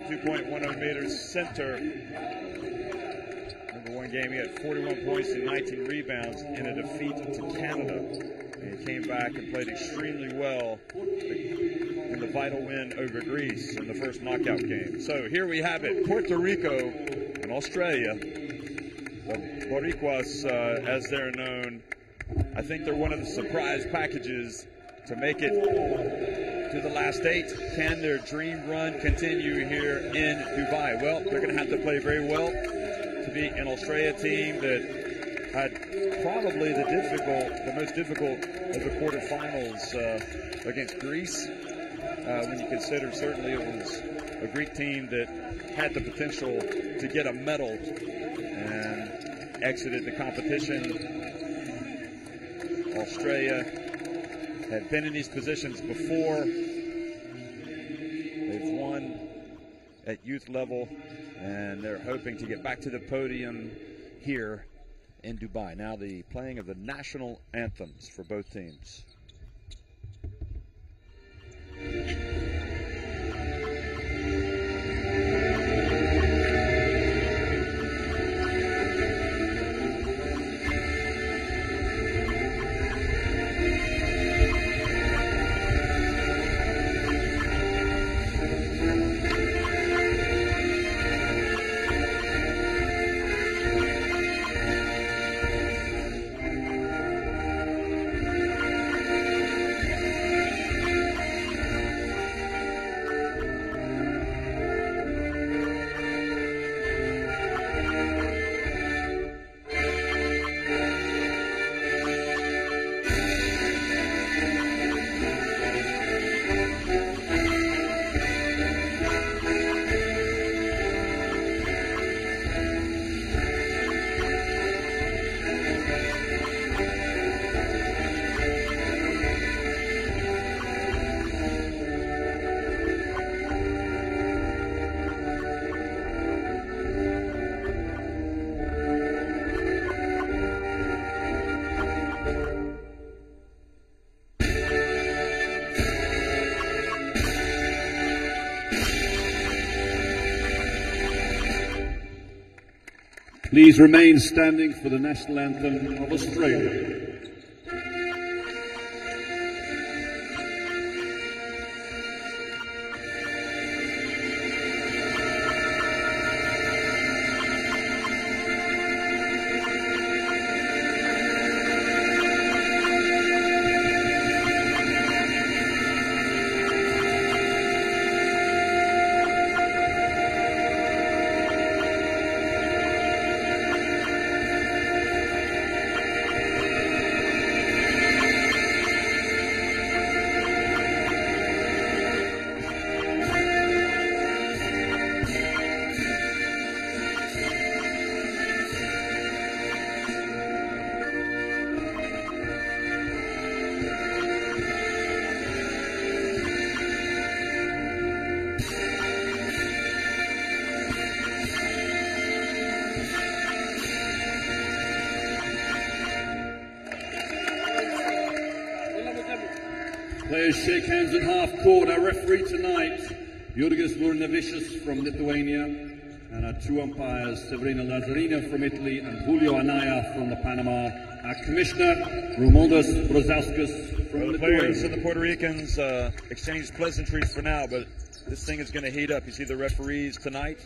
2.10 meters center. Number one game, he had 41 points and 19 rebounds in a defeat to Canada. And he came back and played extremely well in the vital win over Greece in the first knockout game. So here we have it, Puerto Rico and Australia. The Boricuas, as they're known, I think they're one of the surprise packages to make it to the last 8. Can their dream run continue here in Dubai? Well, they're going to have to play very well to beat an Australia team that had probably the most difficult of the quarterfinals against Greece. When you consider certainly it was a Greek team that had the potential to get a medal and exited the competition. Australia had been in these positions before. They've won at youth level, and they're hoping to get back to the podium here in Dubai. Now the playing of the national anthems for both teams. Please remain standing for the national anthem of Australia. Players shake hands in half court. Our referee tonight, Jurgis Vurnavicius from Lithuania, and our two umpires, Severina Lazarina from Italy and Julio Anaya from the Panama. Our commissioner, Romualdus Brozauskas from the Lithuania. players and the Puerto Ricans exchange pleasantries for now, but this thing is going to heat up. You see the referees tonight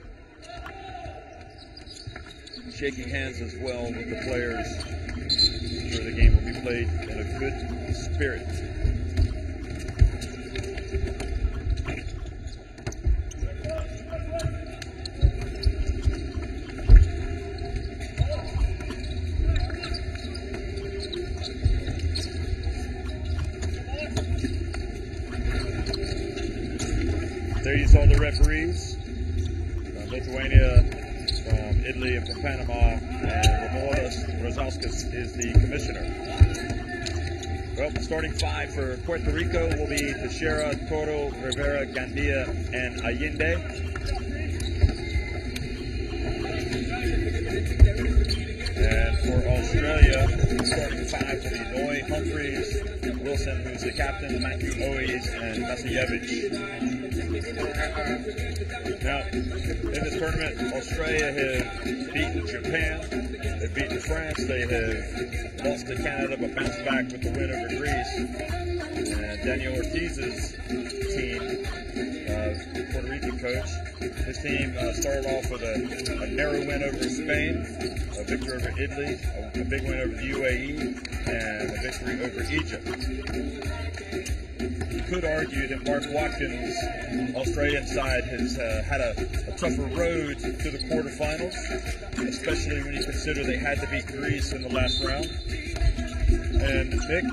shaking hands as well with the players. I'm sure the game will be played in a good spirit. There you saw the referees from Lithuania, from Italy, and from Panama, and Romualdus Brozauskas is the commissioner. Well, the starting 5 for Puerto Rico will be Teixeira, Toro, Rivera, Gandia, and Allende. And for Australia, starting five will be Noy, Humphreys, Wilson, who's the captain, Matthew Owies, and Vasiljevic. Now, in this tournament, Australia have beaten Japan, they've beaten France, they have lost to Canada, but bounced back with the win over Greece. And Daniel Ortiz's team, Puerto Rican coach, his team started off with a narrow win over Spain, a victory over Italy, a big win over the UAE, and a victory over Egypt. You could argue that Mark Watkins' Australian side has had a tougher road to the quarterfinals, especially when you consider they had to beat Greece in the last round. And Nick,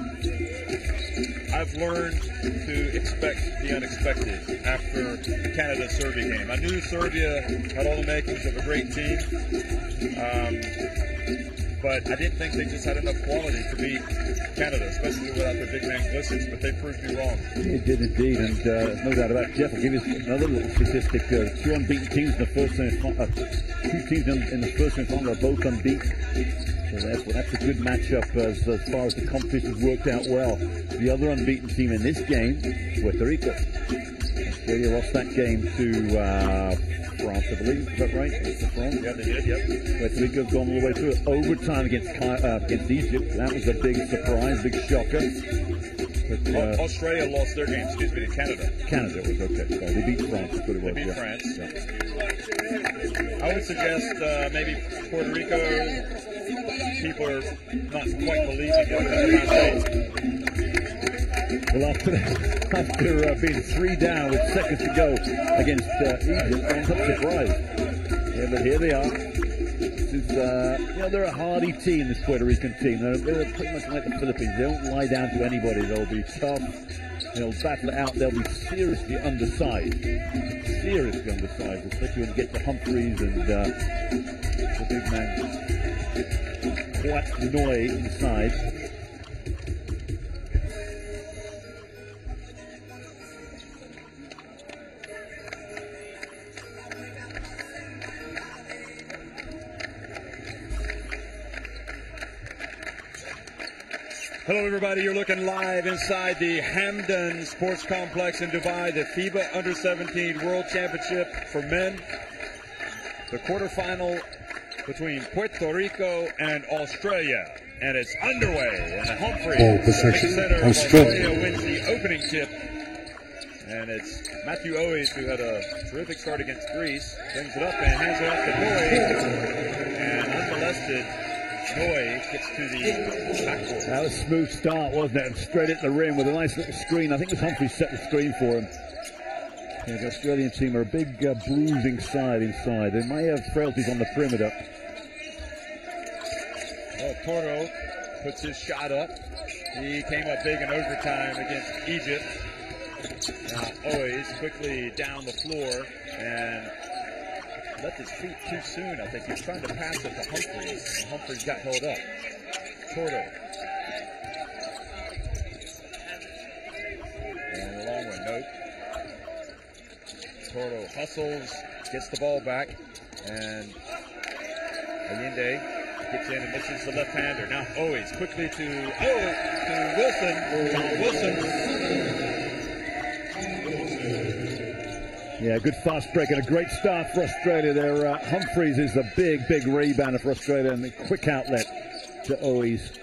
I've learned to expect the unexpected after the Canada-Serbia game. I knew Serbia had all the makings of a great team, but I didn't think they just had enough quality to beat Canada, especially without their big man Glissons, but they proved me wrong. It did indeed, and no doubt about it. Jeff, I'll give you another little statistic. Two unbeaten teams in the first semi-final. Two teams in the first semi-final are both unbeaten. So that's a good matchup as far as the competition's worked out well. The other unbeaten team in this game, Puerto Rico. Australia lost that game to France, I believe. Is that right? France? Yeah, they did, yep. Puerto Rico have gone all the way through overtime against Egypt. That was a big surprise, big shocker. But, Australia lost their game, to Canada. Canada was okay. So they beat France, that's what it was. They beat France. Yeah. I would suggest maybe Puerto Rico. People are not quite believing it. Well, after being 3 down with seconds to go against Egypt, I'm not surprised. Yeah, but here they are. This is, they're a hardy team, this Puerto Rican team. They're pretty much like the Philippines. They don't lie down to anybody. They'll be tough. They'll battle it out. They'll be seriously undersized. Seriously undersized, especially when you get to Humphreys and the big man Noy inside. Hello everybody, you're looking live inside the Hamdan Sports Complex in Dubai, the FIBA U17 World Championship for men. The quarterfinal between Puerto Rico and Australia, and it's underway. And Humphreys, the center of Australia, wins the opening tip. And it's Matthew Owies, who had a terrific start against Greece, brings it up and hands it off to Noy, and unmolested. Noy gets to the backboard. That was a smooth start, wasn't it? And straight at the rim with a nice little screen. I think it was Humphreys set the screen for him. Yeah, the Australian team are a big bruising side inside. They may have frailties on the perimeter. Well, Toro puts his shot up. He came up big in overtime against Egypt. Now Owies quickly down the floor and left his feet too soon. I think he was trying to pass it to Humphreys, and Humphreys got held up. Toro. And a long one, nope. Toro hustles, gets the ball back, and Allende gets in and misses the left-hander. Now Owies quickly to Wilson. John Wilson. Yeah, good fast break and a great start for Australia there. Humphreys is a big rebounder for Australia and a quick outlet to Owies.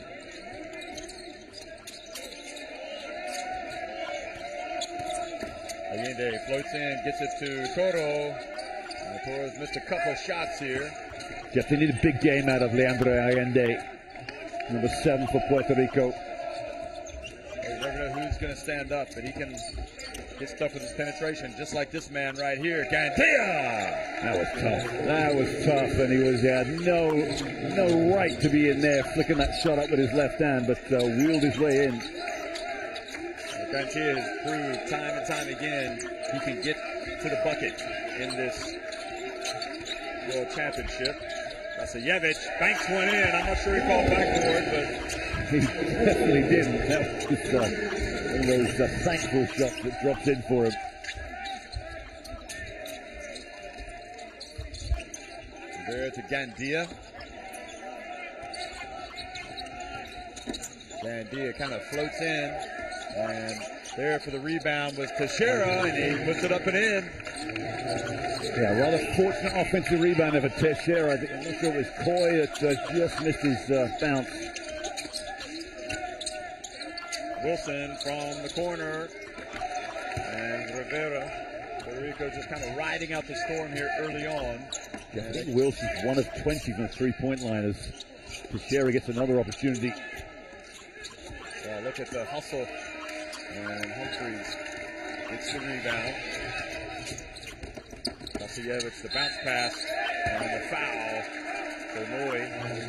Allende floats in, gets it to Toro. Toro's missed a couple shots here. Jeff, they need a big game out of Leandro Allende, number 7 for Puerto Rico. You never know who's going to stand up, but he can get stuff with his penetration, just like this man right here, Gandia. That was tough. That was tough, and he had no right to be in there, flicking that shot up with his left hand, but wheeled his way in. Gandia has proved time and time again he can get to the bucket in this World Championship. Vasiljevic banks one in. I'm not sure he called backboard, but he definitely didn't. That was just one of those thankful shots that dropped in for him. There to Gandia. Gandia kind of floats in, and there for the rebound was Teixeira, and he puts it up and in. Yeah, rather fortunate offensive rebound there for Teixeira. I'm not sure it was Coy that just missed his bounce. Wilson from the corner, and Rivera. Puerto Rico just kind of riding out the storm here early on. Yeah, I think Wilson's 1 of 20 from the three-point line as Teixeira gets another opportunity. Look at the hustle, and Humphreys gets the rebound. Vasiljevic, the bounce pass, and the foul for Noy.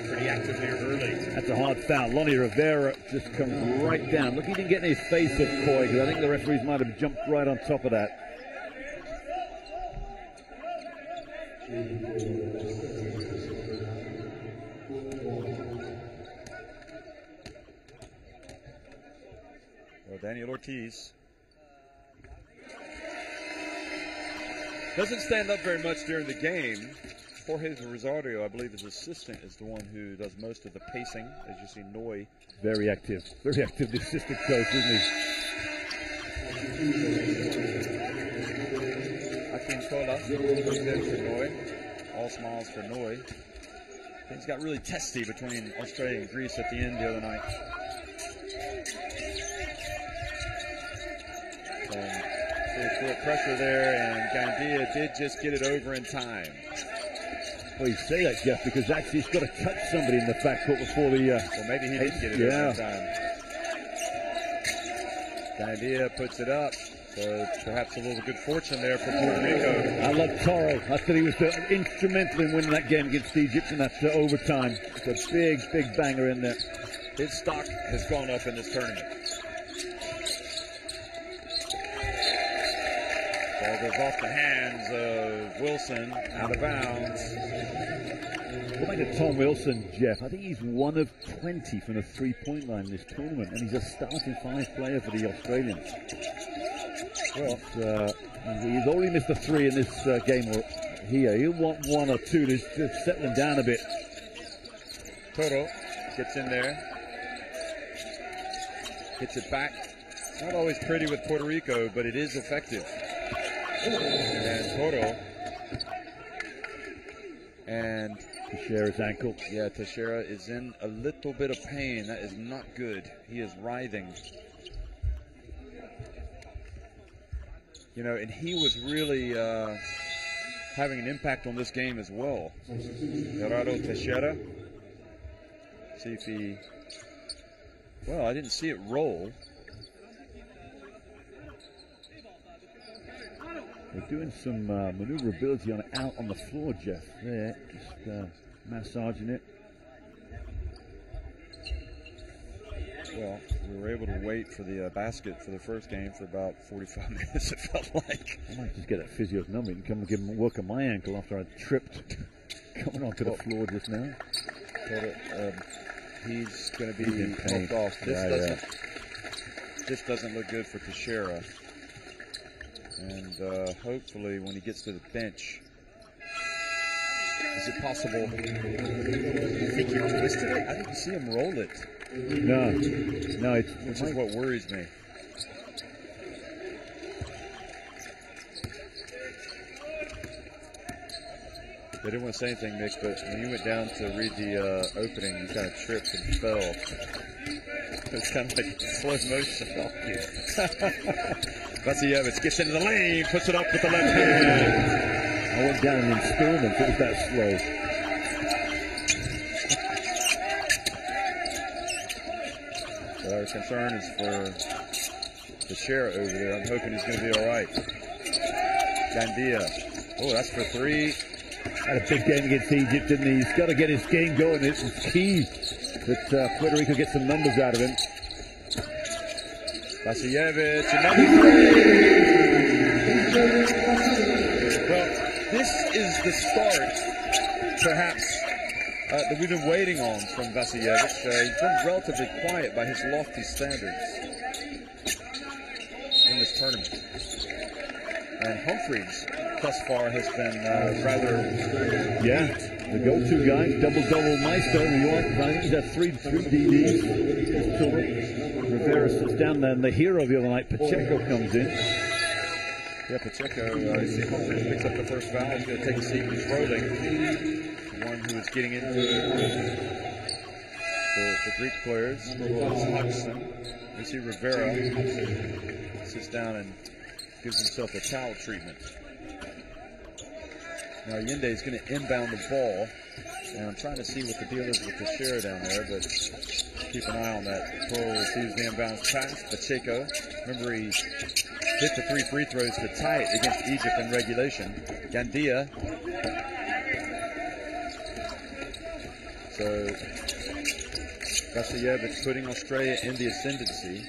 Pretty active here early. That's a hard foul. Lonnie Rivera just comes right down. Look, he didn't get in his face of Coy, because I think the referees might have jumped right on top of that. Well, Daniel Ortiz doesn't stand up very much during the game. Jorge Rosario, I believe his assistant, is the one who does most of the pacing. As you see, Noy. Very active, the assistant coach, isn't he? Akin Tola, for Noy. All smiles for Noy. Things got really testy between Australia and Greece at the end the other night. Full pressure there, and Gandia did just get it over in time. Well, you say that, Jeff, because actually he's got to touch somebody in the backcourt before the... well, maybe he did get it over in time. Gandia puts it up, so perhaps a little good fortune there for Puerto Rico. I love Toro. I said he was instrumental in winning that game against Egypt in that overtime. It's a big banger in there. His stock has gone up in this tournament. Ball goes off the hands of Wilson, out of bounds. Go back to Tom Wilson, Jeff. I think he's 1 of 20 from the three-point line in this tournament, and he's a starting 5 player for the Australians. Well, he's already missed a 3 in this game here. He'll want 1 or 2 to settle him down a bit. Toto gets in there, hits it back. It's not always pretty with Puerto Rico, but it is effective. And Toto and Teixeira's ankle. Yeah, Teixeira is in a little bit of pain. That is not good. He is writhing. You know, and he was really having an impact on this game as well. Gerardo Teixeira. See if he... Well, I didn't see it roll. They're doing some maneuverability out on the floor, Jeff. There, just massaging it. Well, we were able to wait for the basket for the first game for about 45 minutes, it felt like. I might just get that physio's number and come and give him a work on my ankle after I tripped coming onto the floor just now. He's going to be helped off. This doesn't look good for Teixeira. And hopefully when he gets to the bench, is it possible? You think he twisted it? I didn't see him roll it. No, which is what worries me. They didn't want to say anything, Nick, but when you went down to read the opening, you kind of tripped and fell. It was kind of like slow motion off you. Vasiljevic gets into the lane, puts it up with the left hand. I went down in installments, it was that slow. So our concern is for Teixeira over there. I'm hoping he's going to be all right. Gandia. Oh, that's for 3. Had a big game against Egypt, didn't he? He's got to get his game going. It's key that Puerto Rico gets some numbers out of him. Vasiljevic, another 3. Well, this is the start, perhaps, that we've been waiting on from Vasiljevic. He's been relatively quiet by his lofty standards in this tournament. And Humphreys thus far has been rather Yeah, the go-to guy, double-double Maestro, New York. I think he's had three DDs. Rivera sits down there, and the hero of the other night, Pacheco, comes in. Yeah, Pacheco, you see Humphries picks up the first foul. He's going to take a seat with Froling, the one who is getting into it. The Greek players was Hodgson. We see Rivera sits down and gives himself a towel treatment. Now Allende is going to inbound the ball, and I'm trying to see what the deal is with the share down there, but keep an eye on that. Toro receives the inbounds pass. Pacheco, remember he hit the 3 free throws to tie it against Egypt in regulation. Gandia. So Vasiljevic putting Australia in the ascendancy.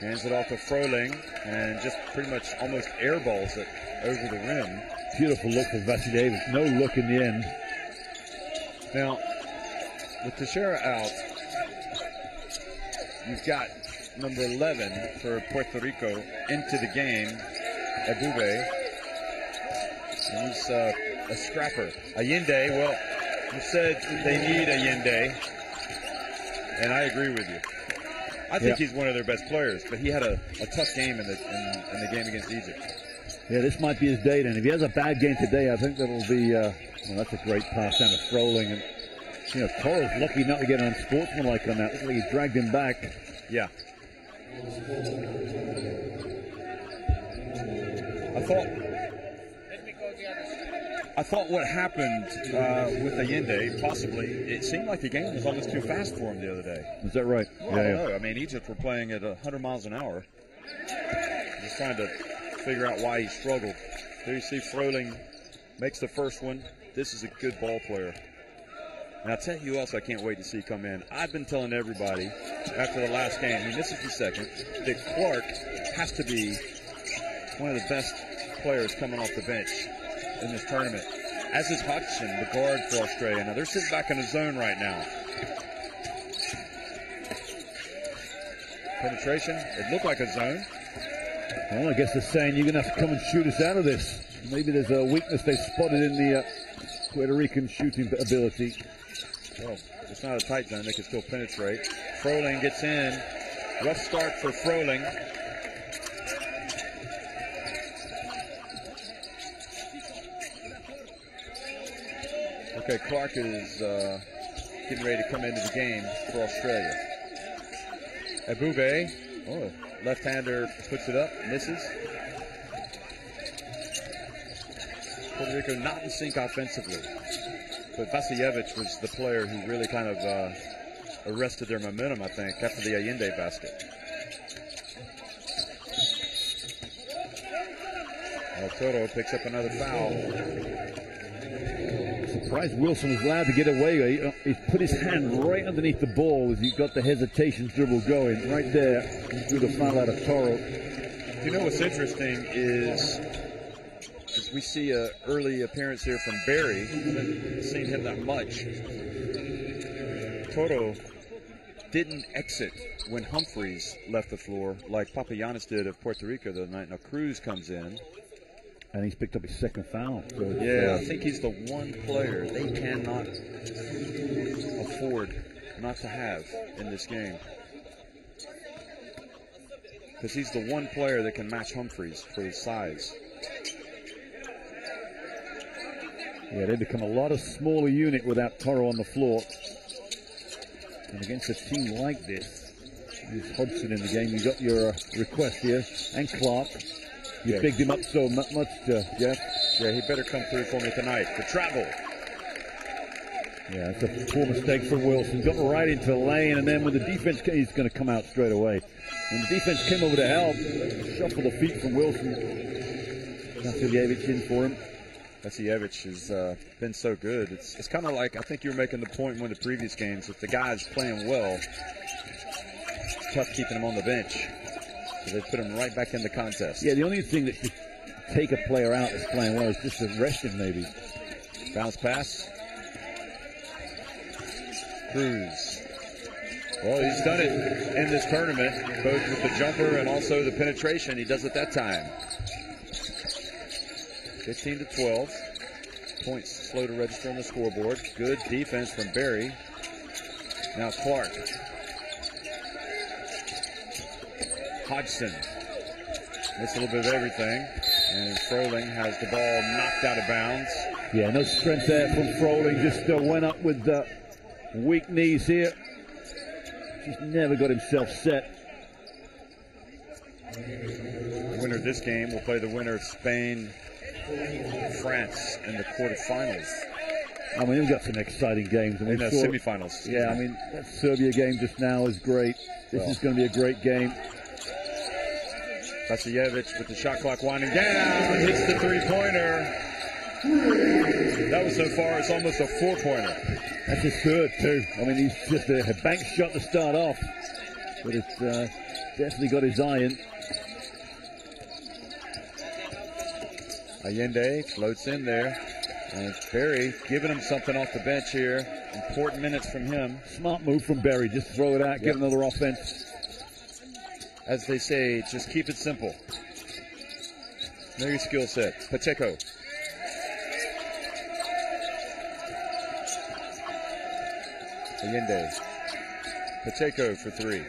Hands it off to Froling and just pretty much almost airballs it over the rim. Beautiful look for Vasiljevic. No look in the end. Now, with Teixeira out, you've got number 11 for Puerto Rico into the game, Ebube. And he's a scrapper. Allende, well, you said they need Allende, and I agree with you. I think he's one of their best players, but he had a tough game in the game against Egypt. Yeah, this might be his day then. If he has a bad game today, I think that'll be, well, that's a great pass down to Froling. And, you know, Toro's lucky not to get unsportsmanlike on that. Looks like he dragged him back. Yeah. I thought what happened with Allende, possibly, it seemed like the game was almost too fast for him the other day. Is that right? Well, I don't know. I mean, Egypt were playing at 100 miles an hour. Just trying to figure out why he struggled. There you see Froling makes the first one. This is a good ball player. And I'll tell you who else I can't wait to see come in. I've been telling everybody after the last game, I mean, this is the second, that Clark has to be one of the best players coming off the bench in this tournament. As is Hodgson, the guard for Australia. Now, they're sitting back in the zone right now. Penetration. It looked like a zone. Well, I guess they're saying you're going to have to come and shoot us out of this. Maybe there's a weakness they spotted in the Puerto Rican shooting ability. Well, it's not a tight zone. They can still penetrate. Froling gets in. Rough start for Froling. Okay, Clark is getting ready to come into the game for Australia. Ebube, left-hander puts it up, misses. Puerto Rico not in sync offensively. But Vasiljevic was the player who really kind of arrested their momentum, I think, after the Allende basket. Toro picks up another foul. Surprised Wilson was allowed to get away. He put his hand right underneath the ball as he got the hesitation dribble going. Right there, he drew the foul out of Toro. You know what's interesting is we see an early appearance here from Barry. Haven't seen him that much. Toro didn't exit when Humphries left the floor like Papagiannis did of Puerto Rico the other night. Now Cruz comes in. And he's picked up his second foul. So yeah, I think he's the one player they cannot afford not to have in this game. Because he's the one player that can match Humphries for his size. Yeah, they become a lot of smaller unit without Toro on the floor. And against a team like this, with Hodgson in the game, you got your request here, and Clark. You bigged him up so much, Jeff. Yeah, he better come through for me tonight. The travel. Yeah, it's a poor mistake from Wilson. Got right into the lane, and then when the defense came, he's going to come out straight away. When the defense came over to help, shuffle the feet from Wilson. Vasiljevic in for him. Vasiljevic has been so good. It's kind of like, I think you were making the point in one of the previous games, if the guy's playing well, it's tough keeping him on the bench. So they put him right back in the contest. Yeah, the only thing that should take a player out that's playing well is just to rest him, maybe. Bounce pass. Cruz. Well, he's done it in this tournament, both with the jumper and also the penetration. He does it that time. 15 to 12. Points slow to register on the scoreboard. Good defense from Barry. Now Clark. Hodgson. Missed a little bit of everything. And Froling has the ball knocked out of bounds. Yeah, no strength there from Froling. Just went up with weak knees here. Just never got himself set. The winner of this game will play the winner of Spain, France in the quarterfinals. I mean, we've got some exciting games. I mean, in the semifinals. Yeah, I mean, that Serbia game just now is great. This is going to be a great game. Vasiljevic with the shot clock winding down, hits the three-pointer. That was so far, it's almost a four-pointer. That's his third, too. I mean, he's just a bank shot to start off. But it's definitely got his eye in. Allende floats in there. And Barry giving him something off the bench here. Important minutes from him. Smart move from Barry. Just throw it out, get another offense. As they say, just keep it simple. Know your skill set. Pacheco. Allende. Pacheco for three.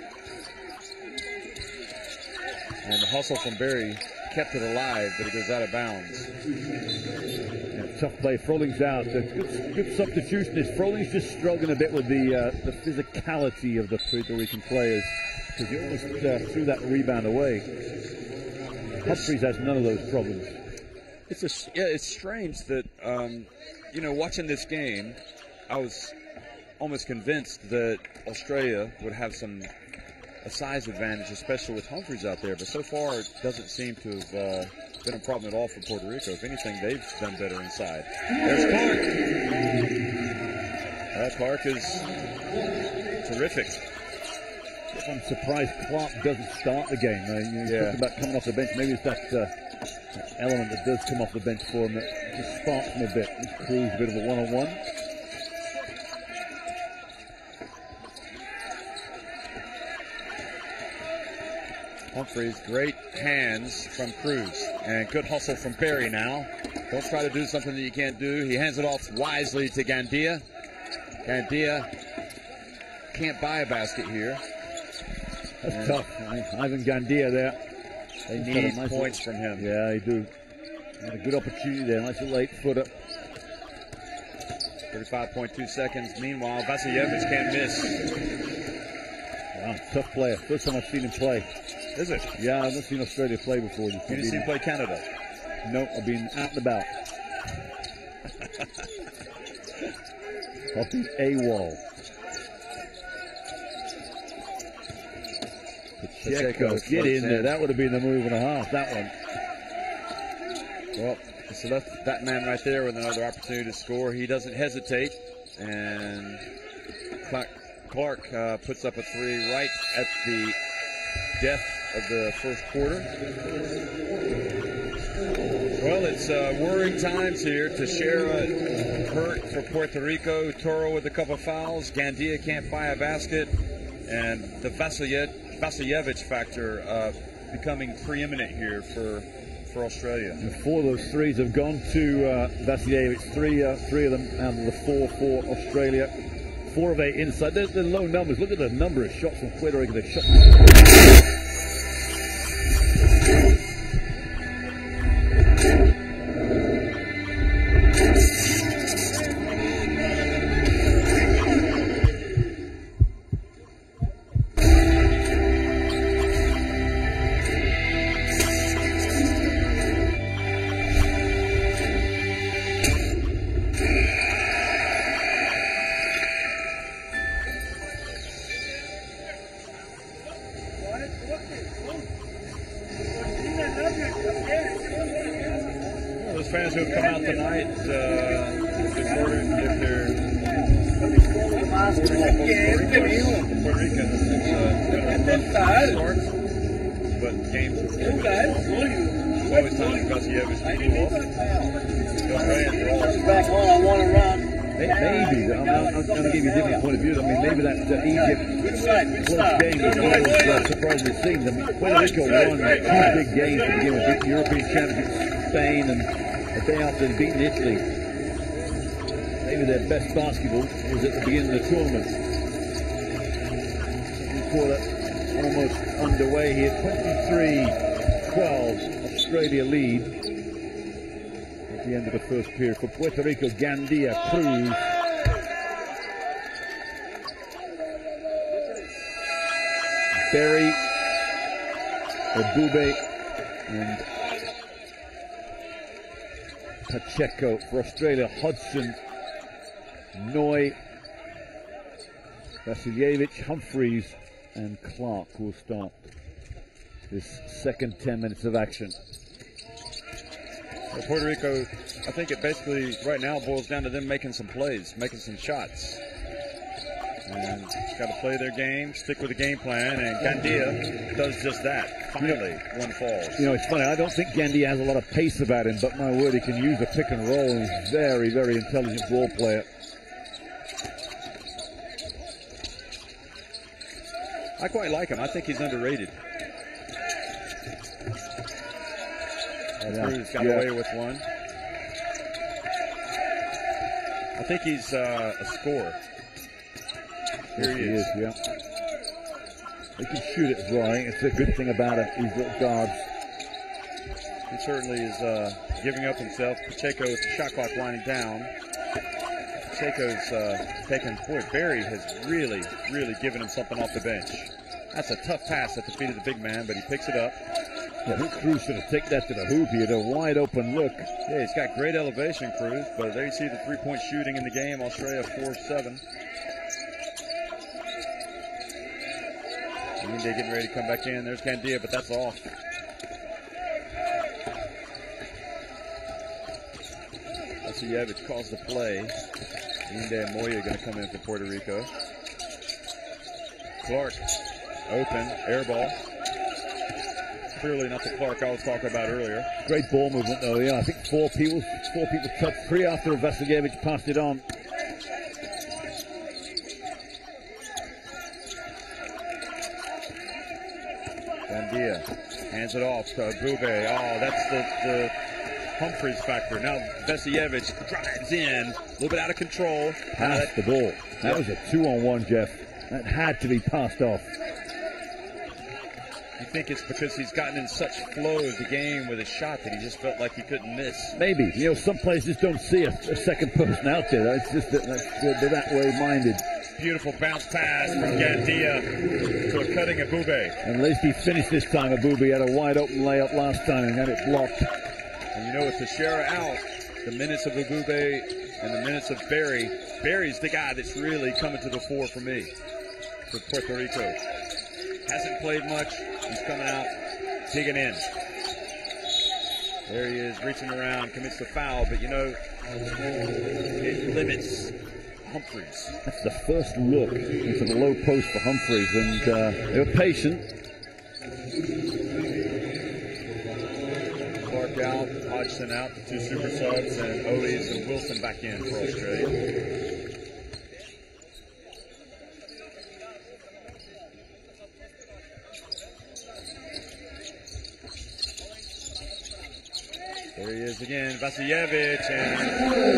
And the hustle from Barry kept it alive, but it goes out of bounds. Yeah, tough play. Froling's out. Good substitutionist. Froling's just struggling a bit with the physicality of the Puerto Rican players, because he almost threw that rebound away. Humphries has none of those problems. It's strange that watching this game, I was almost convinced that Australia would have a size advantage, especially with Humphries out there. But so far, it doesn't seem to have been a problem at all for Puerto Rico. If anything, they've done better inside. There's Clark. Clark is terrific. I'm surprised Clark doesn't start the game. You talked about coming off the bench. Maybe it's that element that does come off the bench for him that just sparks him a bit. This Cruz a bit of a one-on-one. Humphries, great hands from Cruz. And good hustle from Barry now. Don't try to do something that you can't do. He hands it off wisely to Gandia. Gandia can't buy a basket here. That's tough. Ivan Gandia there. They need points from him. Yeah, they do. Had a good opportunity there. Nice little 8-footer. 35.2 seconds. Meanwhile, Vasiljevic can't miss. Wow, tough player. First time I've seen him play. Is it? Yeah, I've not seen Australia play before. You didn't see him play Canada? No, I've been out and about. I've been AWOL. Pacheco, get in there. That would have been the move and a half, that one. Well, so left that man right there with another opportunity to score. He doesn't hesitate. And Clark puts up a three right at the death of the first quarter. Well, it's worrying times here. Teixeira hurt for Puerto Rico. Toro with a couple of fouls. Gandia can't buy a basket. And the Vasiljevic factor becoming preeminent here for Australia. And 4 of those threes have gone to Vasiljevic. Three of them out of the 4 for Australia. 4 of 8 inside. They're low numbers. Look at the number of shots from Puerto Rico. They've shot. Those fans who have come out tonight, been ordered if they're Puerto Ricans. But games are always time for Vasiljevic to cool off. Maybe, I'm going to give you a different point of view. I mean, maybe that Egypt close game was surprisingly seen. I mean, Puerto Rico won 2 big games to begin with. European Championship, Spain, and a day after they'd beaten Italy. Maybe their best basketball was at the beginning of the tournament. Second quarter almost underway here. 23-12, Australia lead at the end of the first period. For Puerto Rico, Gandia, Cruz. Berry, Obube, and Pacheco. For Australia, Hodgson, Noy, Vasiljevich, Humphreys, and Clark will start this second 10 minutes of action. Well, Puerto Rico, I think it basically right now boils down to them making some plays, making some shots. And got to play their game, stick with the game plan, and Gandia does just that. Finally, one falls. You know, it's funny, I don't think Gandia has a lot of pace about him, but my word, he can use a pick and roll. He's a very, very intelligent ball player. I quite like him. I think he's underrated. Cruz got away with one. I think he's a scorer. Here he is. Yeah. He can shoot it as well. I think it's a good thing about it, these little guards. He certainly is giving up himself. Pacheco with the shot clock winding down. Pacheco's taken, boy, Berry has really, really given him something off the bench. That's a tough pass at the feet of the big man, but he picks it up. Yeah, I think Cruz should have taken that to the hoop. He had a wide open look. Yeah, he's got great elevation, Cruz, but there you see the three-point shooting in the game. Australia 4-7. They're getting ready to come back in. There's Gandia, but that's off. Vasiljevich calls the play. Inde and Moya going to come in for Puerto Rico. Clark, open, air ball. Clearly not the Clark I was talking about earlier. Great ball movement, though. Yeah, I think four people touched, three after Vasiljevich passed it on. Gandia hands it off to Obube. Oh, that's the Humphreys factor. Now Vasiljevich drives in, a little bit out of control. Passed the ball. That was a 2-on-1, Jeff. That had to be passed off. You think it's because he's gotten in such flow of the game with his shot that he just felt like he couldn't miss? Maybe. You know, some places don't see a second person out there. It's just that they're that way minded. Beautiful bounce pass from Gandia to a cutting Obube. And at least he finished this time. Obube had a wide open layup last time and had it blocked. And you know, with Teixeira out, the minutes of Obube and the minutes of Berry, Berry's the guy that's really coming to the fore for me, for Puerto Rico. Hasn't played much. He's coming out, digging in. There he is, reaching around, commits the foul, but you know, it limits Humphreys. That's the first look into the low post for Humphreys, and they were patient. Clark out, Hodgson out, the two super subs, and Owies and Wilson back in for Australia. There he is again, Vasiljevich, and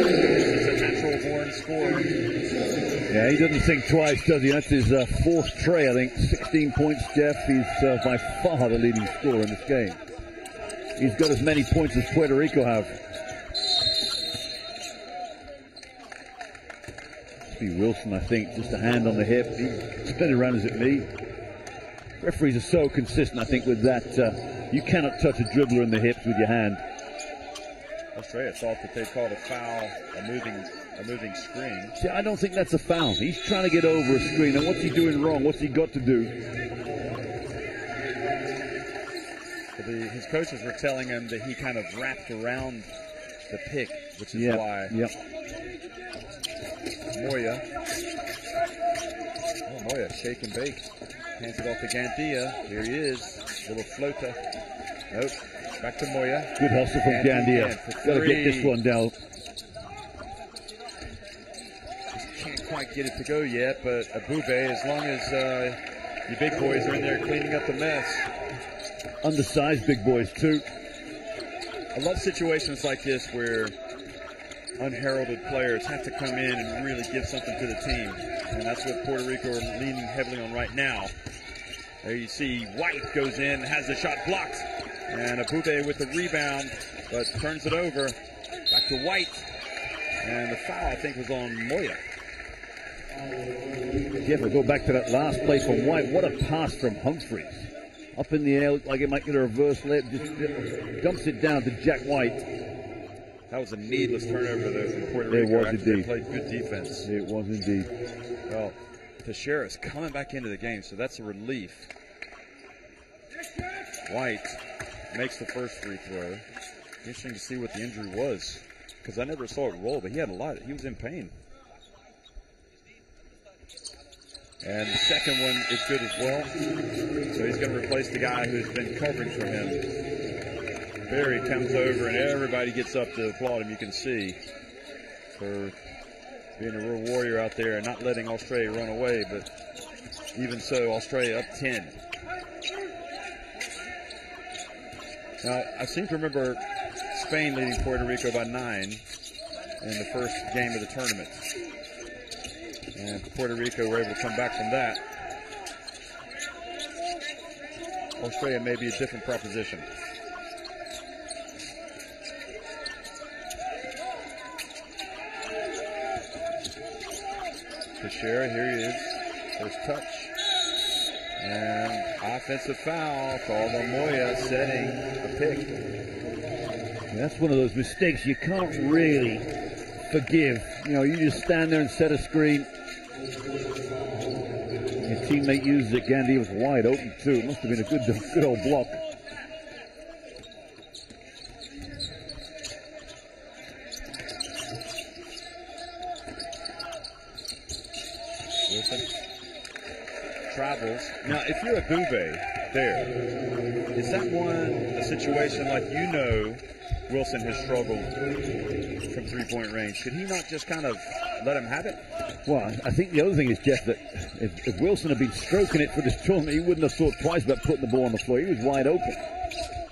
he's a natural born scorer. Yeah, he doesn't think twice, does he? That's his fourth tray, I think. 16 points, Jeff. He's by far the leading scorer in this game. He's got as many points as Puerto Rico have. Must be Wilson, I think. Just a hand on the hip. He turned around, is it me? Referees are so consistent, I think, with that. You cannot touch a dribbler in the hips with your hand. Australia thought that they called a foul, a moving screen. See, I don't think that's a foul. He's trying to get over a screen, and what's he doing wrong? What's he got to do? His coaches were telling him that he kind of wrapped around the pick, which is why. Yep. Moya. Oh, Moya, shake and bake. Hands it off to Gandia. Here he is. Little floater. Nope. Back to Moya. Good hustle from Gandia. Got to get this one down. Can't quite get it to go yet, but Obube, as long as your big boys are in there cleaning up the mess. Undersized big boys too. I love situations like this where unheralded players have to come in and really give something to the team. And that's what Puerto Rico are leaning heavily on right now. There you see White goes in, has the shot blocked. And Abube with the rebound, but turns it over. Back to White. And the foul, I think, was on Moya. Jeff, we'll go back to that last play from White. What a pass from Humphreys. Up in the air, looked like it might get a reverse layup. Just dumps it down to Jack White. That was a needless turnover, though, from Puerto Rico. It was indeed. They played good defense. It was indeed. Well, Teixeira's coming back into the game, so that's a relief. White makes the first free throw. Interesting to see what the injury was, because I never saw it roll, but he had a lot. He was in pain. And the second one is good as well. So he's going to replace the guy who's been covering for him. Barry comes over and everybody gets up to applaud him, you can see, for being a real warrior out there and not letting Australia run away. But even so, Australia up 10. Now, I seem to remember Spain leading Puerto Rico by 9 in the first game of the tournament. And Puerto Rico were able to come back from that. Australia may be a different proposition. Teixeira, here he is. First touch. And offensive foul called on Moya, setting a pick. That's one of those mistakes you can't really forgive. You know, you just stand there and set a screen. Your teammate uses it. Gandhi was wide open too. It must have been a good old block. Wilson travels. Now, if you're a Bube there, is that a situation like, you know, Wilson has struggled from three-point range? Could he not just kind of let him have it? Well, I think the other thing is, Jeff, that if Wilson had been stroking it for this tournament, he wouldn't have thought twice about putting the ball on the floor. He was wide open.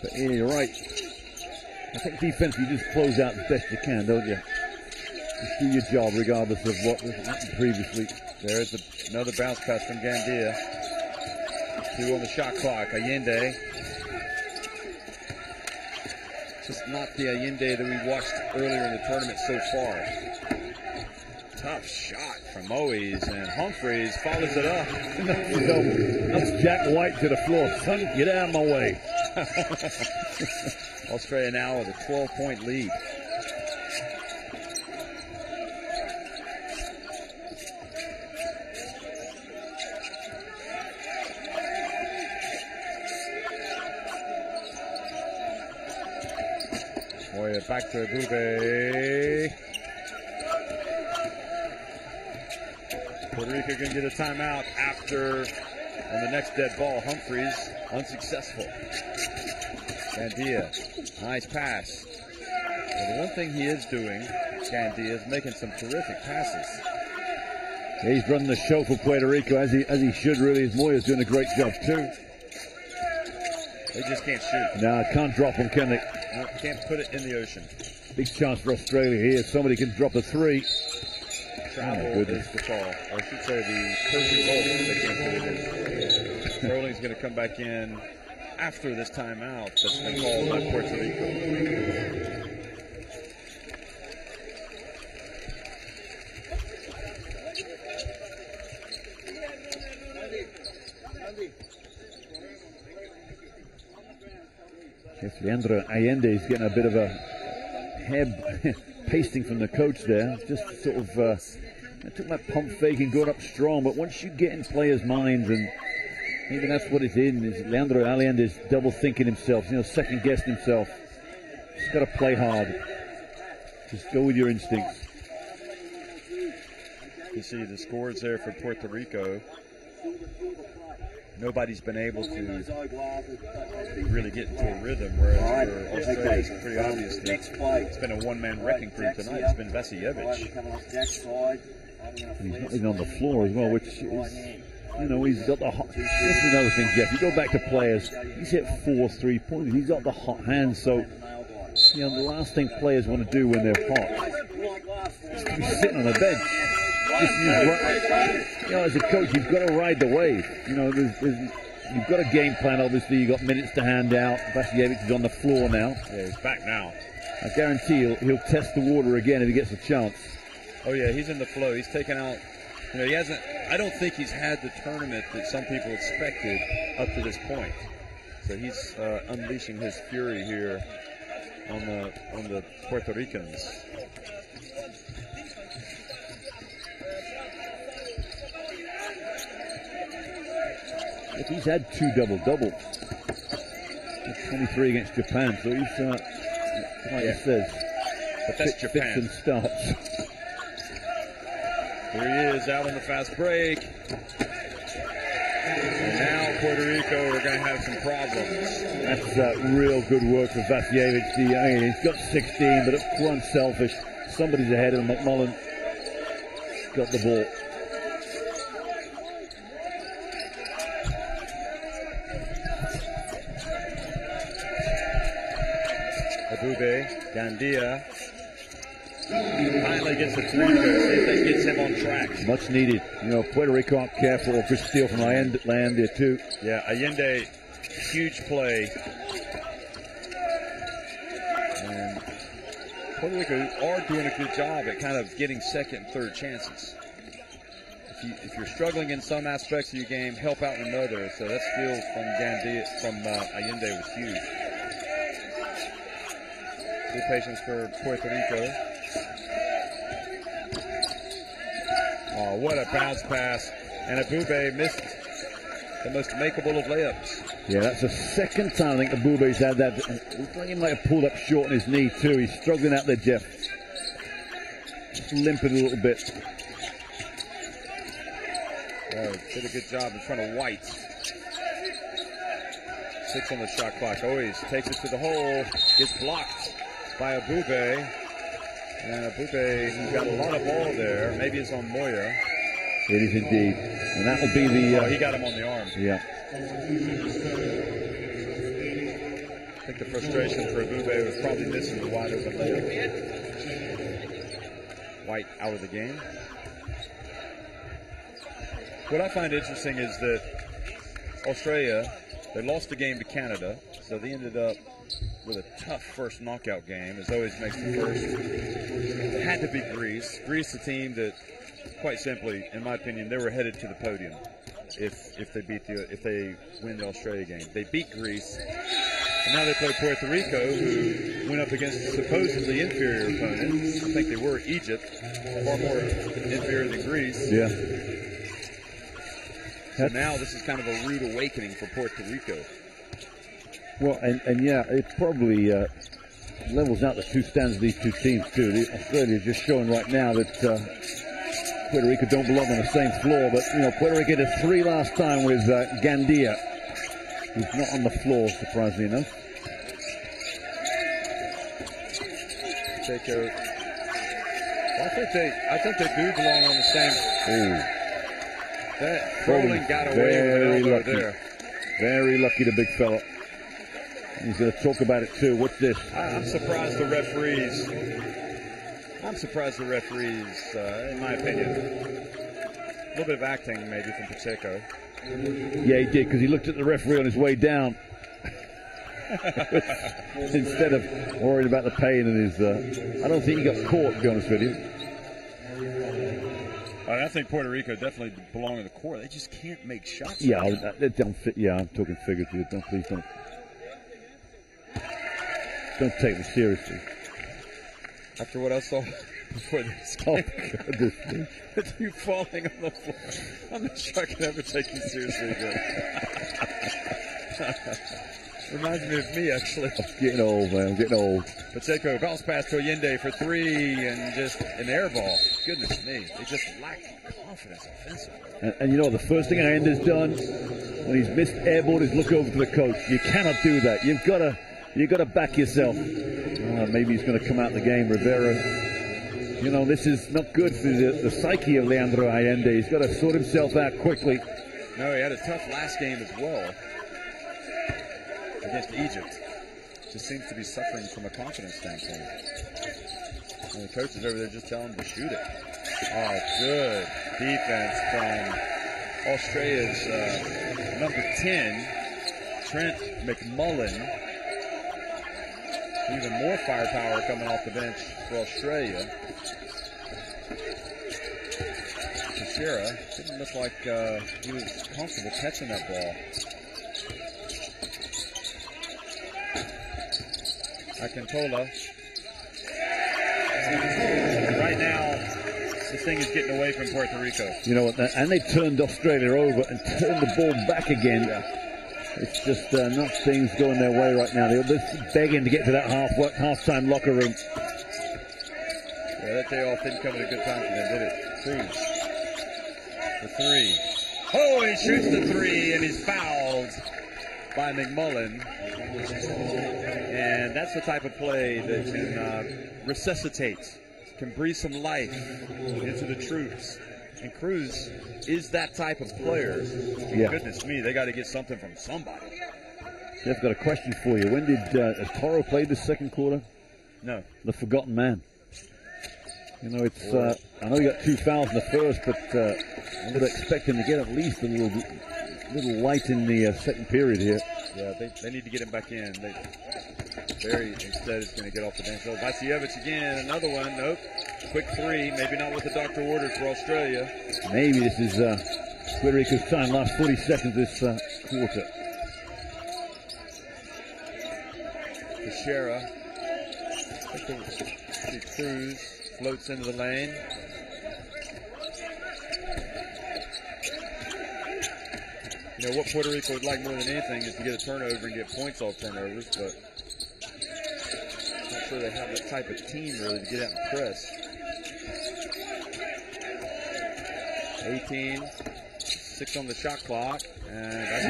But yeah, you're right. I think defense, you just close out as best you can, don't you? Just do your job regardless of what was happened previously. There's another bounce pass from Gandia. 2 on the shot clock. Allende. Just not the Allende that we watched earlier in the tournament so far. Tough shot from Moise, and Humphreys follows it up. That's Jack White to the floor. Son, get out of my way. Australia now with a 12-point lead. Moya back to Bube. Puerto Rico going to get a timeout after, on the next dead ball, Humphreys unsuccessful. Gandia, nice pass. Well, the one thing he is doing, Gandia, is making some terrific passes. He's running the show for Puerto Rico, as he should really. Moya's doing a great job too. They just can't shoot. No, can't drop them, can they? No, can't put it in the ocean. Big chance for Australia here. Somebody can drop a 3. Travel is the call. Or I should say the coaching hold. They can't put it in. Rowling's going to come back in after this timeout that's been called by Puerto Rico. Yes, Leandro Allende is getting a bit of a head pasting from the coach there. Just sort of took that pump fake and going up strong. But once you get in players' minds, and maybe that's what it's in, is Leandro Allende is double thinking himself, second guessing himself. Just got to play hard. Just go with your instincts. You see the scores there for Puerto Rico. Nobody's been able to really get into a rhythm, whereas for Australia, it's pretty obvious that it's been a one-man wrecking crew tonight. It's been Vasiljevic. He's not even on the floor as well, which is, he's got the hot. This is another thing, Jeff. You go back to players, he's hit 4 3-pointers. He's got the hot hands, so You know, the last thing players want to do when they're hot is to be sitting on a bench. You know, as a coach, you've got to ride the wave. You know, you've got a game plan, obviously. You've got minutes to hand out. Vasiljevic is on the floor now. Yeah, he's back now. I guarantee he'll test the water again if he gets a chance. Oh, yeah, he's in the flow. He's taken out, you know, he hasn't, I don't think he's had the tournament that some people expected up to this point. So he's unleashing his fury here on the Puerto Ricans. If he's had 2 double-doubles, 23 against Japan, so he's, like he says, but that's Japan. Fits and starts. Here he is out on the fast break. And now Puerto Rico are going to have some problems. That's real good work for Vasiljevic. He's got 16, but it's too unselfish. Somebody's ahead of him. McMullen got the ball. Abube, Gandia finally gets a 3 there. See if that gets him on track. Much needed. You know, Puerto Rico aren't careful. Good steal from Allende too. Yeah, Allende, huge play. And Puerto Rico are doing a good job at kind of getting second and third chances. If you're struggling in some aspects of your game, help out in another. So that steal from Allende was huge. Good patience for Puerto Rico. Oh, what a bounce pass. And Abube missed the most makeable of layups. Yeah, that's the second time I think Abube's had that. He might have pulled up short on his knee too. He's struggling out there, Jeff. Just limping a little bit. Oh, did a good job in front of White. 6 on the shot clock. Always takes it to the hole. Gets blocked by Abube. And Abube, who got a lot of ball there. Maybe it's on Moya. It is indeed. And that will be the... he got him on the arm. Yeah. I think the frustration for Abube was probably missing the wide open layup. White out of the game. What I find interesting is that Australia, they lost the game to Canada, so they ended up with a tough first knockout game, as always makes the first. It had to be Greece. Greece, a team that, quite simply, in my opinion, they were headed to the podium if they win the Australia game. They beat Greece, and now they play Puerto Rico, who went up against a supposedly inferior opponent. I think they were Egypt, far more inferior than Greece. Yeah. So now this is kind of a rude awakening for Puerto Rico. Well, and yeah, it probably levels out the two standards of these two teams too. Australia is just showing right now that Puerto Rico don't belong on the same floor. But you know, Puerto Rico did 3 last time with Gandia, who's not on the floor, surprisingly enough. I think they do belong on the same. Ooh. That Rowland got away with an elbow there. Very lucky, the big fella. He's going to talk about it too. What's this? I'm surprised the referees. In my opinion, a little bit of acting maybe from Pacheco. Yeah, he did, because he looked at the referee on his way down instead of worrying about the pain in his. I don't think he got caught, to be honest with you. I think Puerto Rico definitely belong in the court. They just can't make shots. Yeah, I'm talking figuratively. Please don't take me seriously. After what I saw before this game, with you falling on the floor, I'm not sure I can ever take you seriously again. Reminds me of me, actually. I'm getting old, man. I'm getting old. Pacheco, bounce pass to Allende for 3, and just an air ball. Goodness me. They just lack confidence offensively. And you know, the first thing Allende's done when he's missed air ball is look over to the coach. You cannot do that. You've got to back yourself. Maybe he's going to come out the game. Rivera, you know, this is not good for the psyche of Leandro Allende. He's got to sort himself out quickly. No, he had a tough last game as well against Egypt. just seems to be suffering from a confidence standpoint. And the coach is over there just telling him to shoot it. Oh, good defense from Australia's number 10, Trent McMullen. Even more firepower coming off the bench for Australia. Teixeira didn't look like he was comfortable catching that ball. Akintola. Right now, this thing is getting away from Puerto Rico. You know what? And they turned Australia over and turned the ball back again. Yeah. It's just not things going their way right now. They're just begging to get to that halftime locker room. Yeah, that day off didn't come at a good time for them, did it? Cruz. The three. Oh, he shoots the three, and he's fouled by McMullen. And that's the type of play that can resuscitate, can breathe some life into the troops. And Cruz is that type of player. Yeah. Goodness me, they got to get something from somebody. Jeff, got a question for you. When did Toro play the second quarter? No. The forgotten man. You know, it's. I know he got 2 fouls in the first, but I would expect him to get at least a little light in the second period here. Yeah, they need to get him back in. Barry instead is going to get off the bench. Oh, Vasiljevic again, another one. Nope. Quick three, maybe not what the doctor ordered for Australia. Maybe this is Puerto Rico's time, last 40 seconds this quarter. Teixeira. Cruz floats into the lane. You know, what Puerto Rico would like more than anything is to get a turnover and get points off turnovers, but I'm not sure they have that type of team really to get out and press. 18, 6 on the shot clock, and that's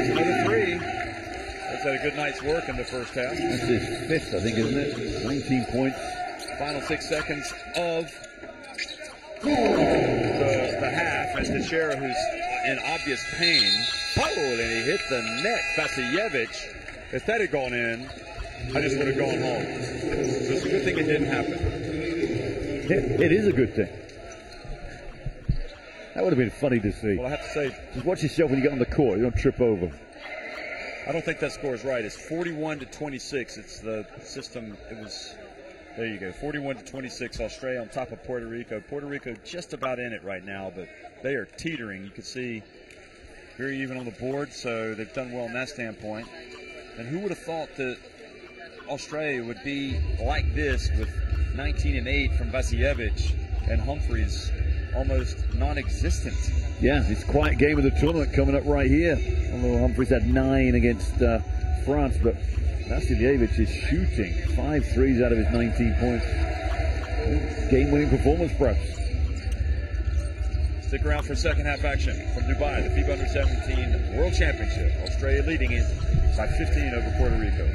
another three. That's had a good night's work in the first half. That's his fifth, I think, isn't it? 19 points. Final 6 seconds of the half, and Teixeira, who's in obvious pain, and he hit the net. Vasiljevic, if that had gone in, I just would have gone home. So it's a good thing it didn't happen. It is a good thing. That would have been funny to see. Well, I have to say, just watch yourself when you get on the court. You don't trip over. I don't think that score is right. It's 41-26. It's the system. It was. There you go. 41-26. Australia on top of Puerto Rico. Puerto Rico just about in it right now, but they are teetering. You can see very even on the board, so they've done well in that standpoint. And who would have thought that Australia would be like this with 19-8 from Vasiljevic and Humphreys almost non-existent? Yeah, it's a quiet game of the tournament coming up right here. Although Humphreys had 9 against France, but Vasiljevic is shooting 5 threes out of his 19 points. Game-winning performance, perhaps. Stick around for second half action from Dubai, the FIBA U17 World Championship. Australia leading it by 15 over Puerto Rico.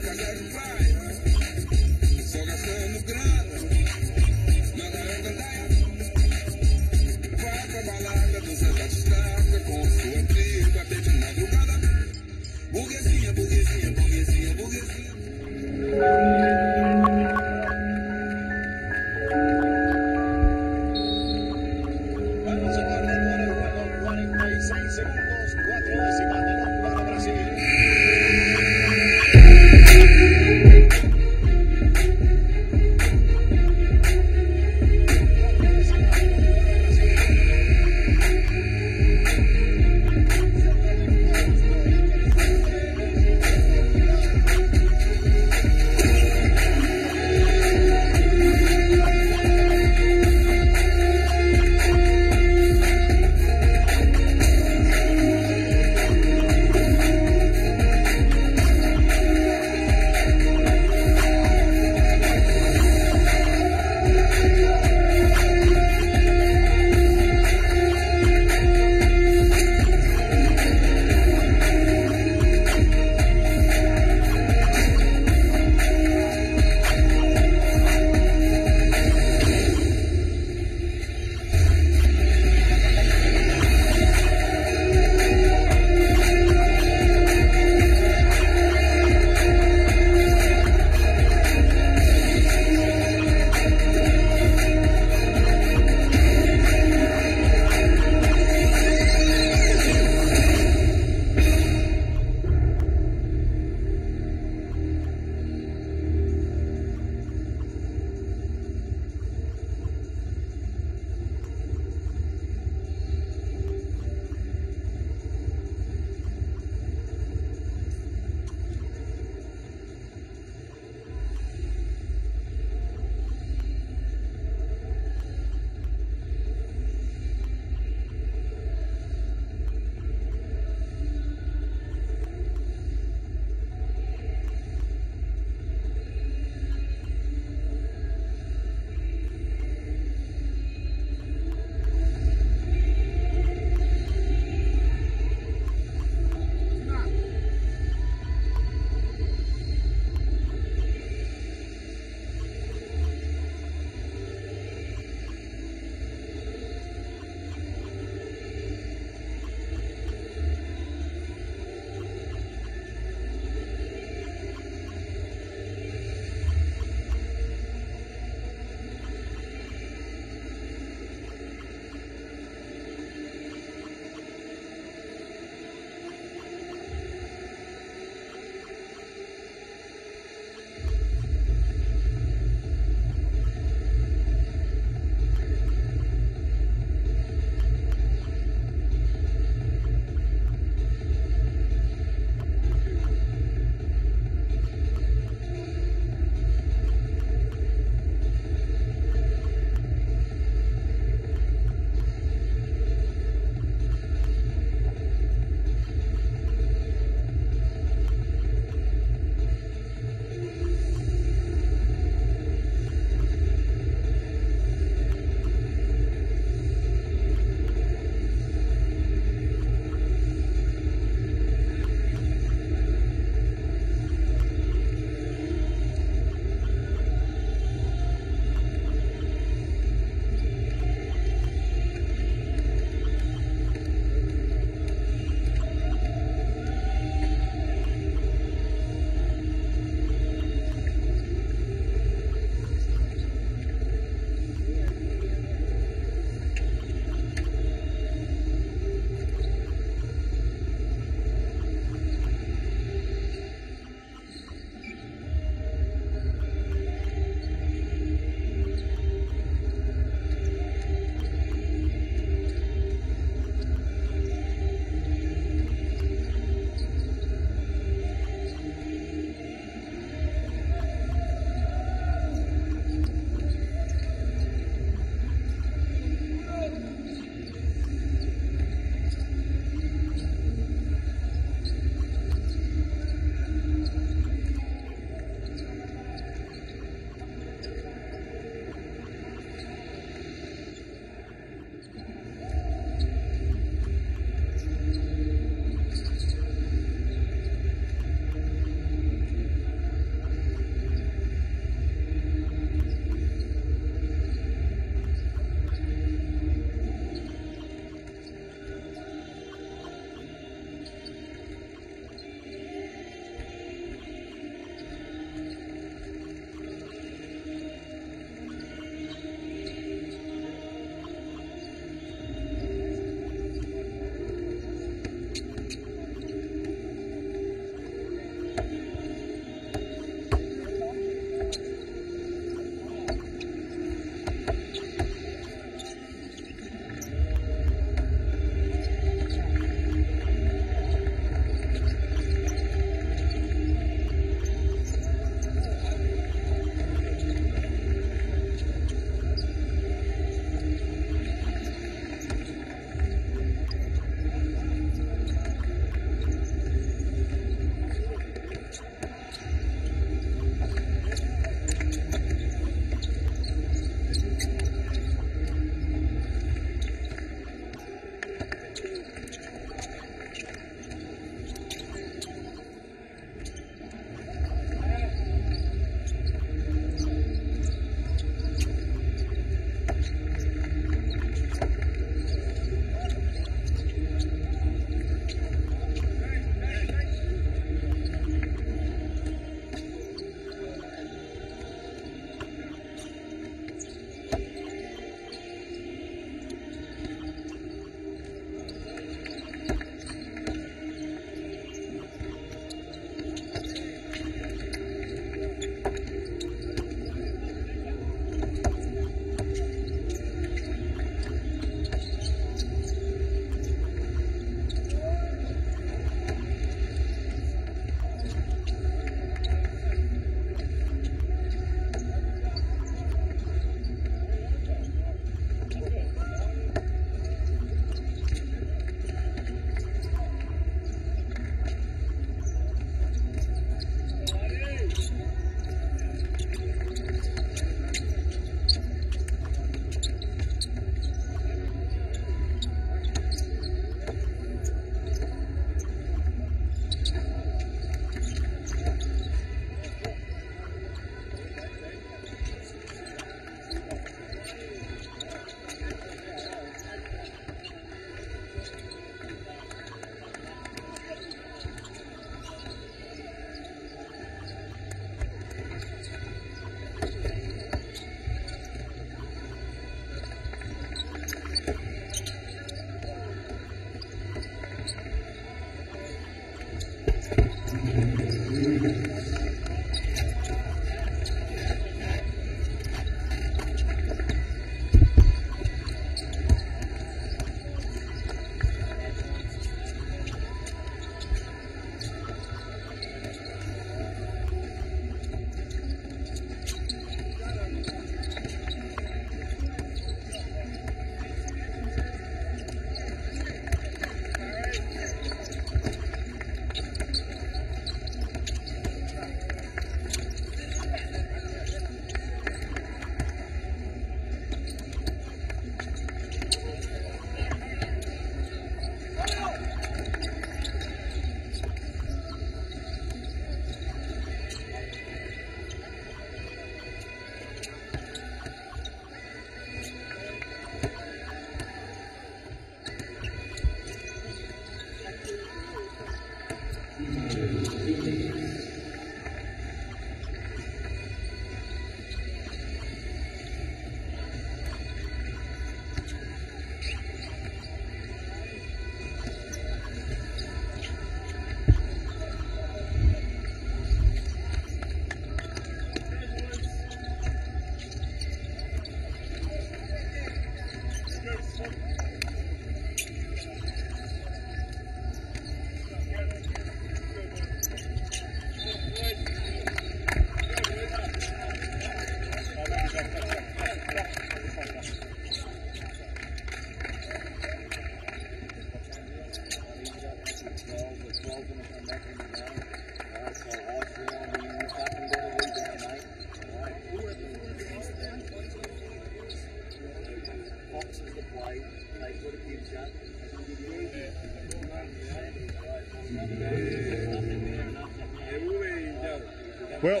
Well,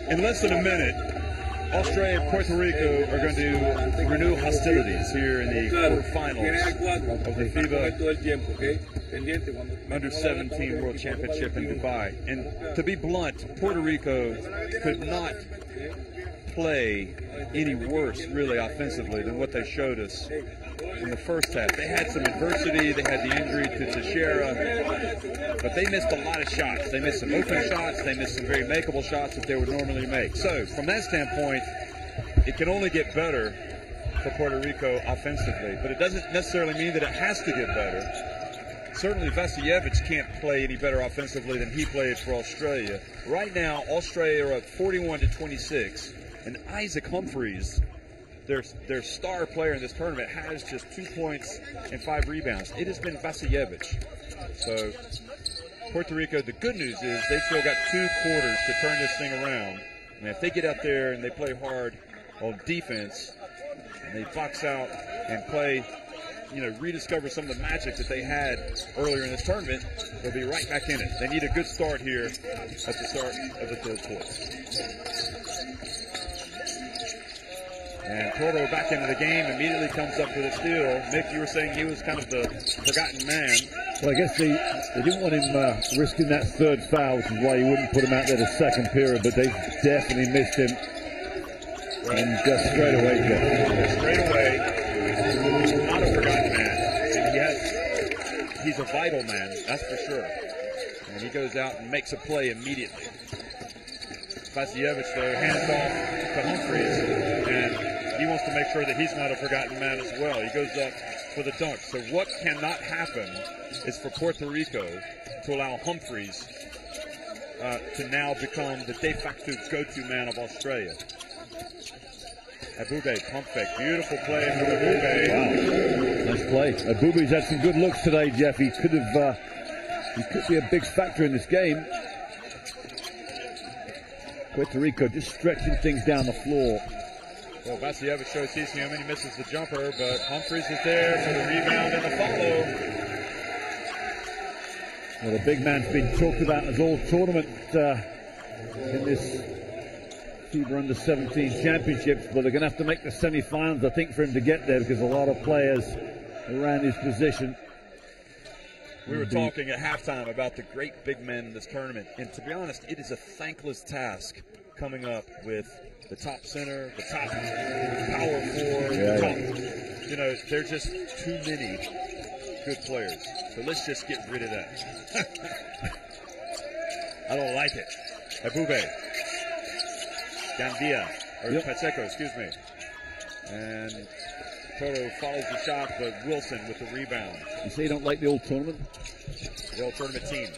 in less than a minute, Australia and Puerto Rico are going to renew hostilities here in the quarterfinals of the FIBA U17 World Championship in Dubai. And to be blunt, Puerto Rico could not play any worse, really, offensively than what they showed us in the first half. They had some adversity. They had the injury to Teixeira, but they missed a lot of shots. They missed some open shots. They missed some very makeable shots that they would normally make. So, from that standpoint, it can only get better for Puerto Rico offensively, but it doesn't necessarily mean that it has to get better. Certainly, Vasiljevic can't play any better offensively than he played for Australia. Right now, Australia are up 41-26, and Isaac Humphries, their star player in this tournament, has just 2 points and 5 rebounds. It has been Vasiljevic. So, Puerto Rico, the good news is they've still got 2 quarters to turn this thing around. And if they get out there and they play hard on defense, and they box out and play, rediscover some of the magic that they had earlier in this tournament, they'll be right back in it. They need a good start here at the start of the third quarter. And Toro back into the game, immediately comes up with a steal. Mick, you were saying he was kind of the forgotten man. Well, I guess they didn't want him risking that third foul, which is why you wouldn't put him out there the second period, but they definitely missed him. Right. And just straight away, not a forgotten man. He's a vital man, that's for sure. And he goes out and makes a play immediately. Vasiljevic, though, hands off to Humphries, and he wants to make sure that he's not a forgotten man as well. He goes up for the dunk. So what cannot happen is for Puerto Rico to allow Humphries to now become the de facto go-to man of Australia. Abube, pump fake. Beautiful play from Abube. Wow. Nice play. Abube's had some good looks today, Jeff. He could be a big factor in this game. Puerto Rico just stretching things down the floor. Well, Vasiljevic shows he's him, and he misses the jumper, but Humphries is there for the rebound and the follow. Well, the big man's been talked about as all tournament in this FIBA Under-17 Championships, but they're going to have to make the semi-finals, I think, for him to get there, because a lot of players around his position. We were talking at halftime about the great big men in this tournament, and to be honest, it is a thankless task coming up with the top center, the top power forward, the top. There's just too many good players. So let's just get rid of that. I don't like it. Abube. Gandia, or Pacheco, excuse me. And Toto follows the shot, but Wilson with the rebound. You say you don't like the old tournament? The old tournament team.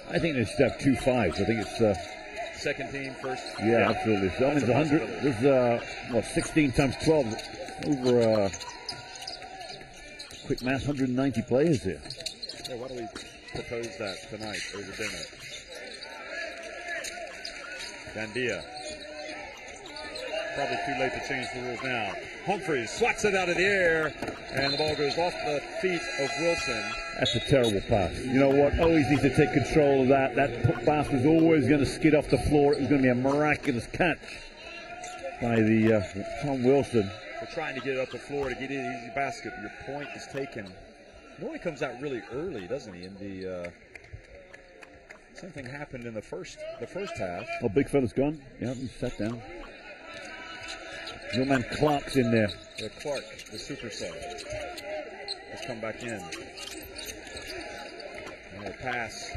I think they should have 2 5s. I think it's second team, first. Yeah, absolutely. So that means 100. There's 16 times 12 over quick math, 190 players here. Yeah, why don't we propose that tonight over dinner? Gandia. Probably too late to change the rules now. Humphries swats it out of the air, and the ball goes off the feet of Wilson. That's a terrible pass. You know what? Always needs to take control of that. That pass was always going to skid off the floor. It was going to be a miraculous catch by the Tom Wilson. They're trying to get it up the floor to get an easy basket. Your point is taken. He comes out really early, doesn't he? In the same thing happened in the first half. Oh, big fella's gone. Yeah, he's sat down. Your man Clark's in there. Yeah, Clark, the super sub, has come back in. And the pass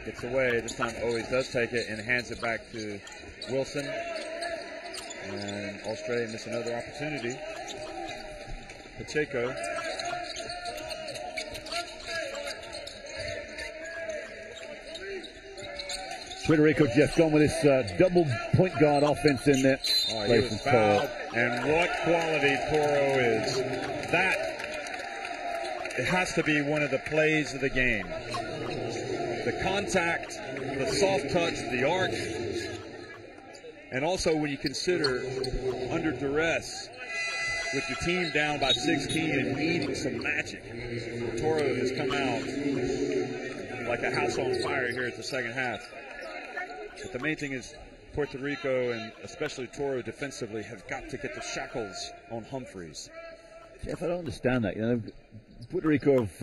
gets away. This time always does take it and hands it back to Wilson. And Australia miss another opportunity. Pacheco. Puerto Rico, Jeff, gone with this double point guard offense in there. Oh, he was fouled. And what quality Toro is. That, it has to be one of the plays of the game. The contact, the soft touch, the arc, and also when you consider under duress with your team down by 16 and needing some magic, Toro has come out like a house on fire here at the second half. But the main thing is Puerto Rico, and especially Toro defensively, have got to get the shackles on Humphreys. Jeff, I don't understand that. You know, Puerto Rico have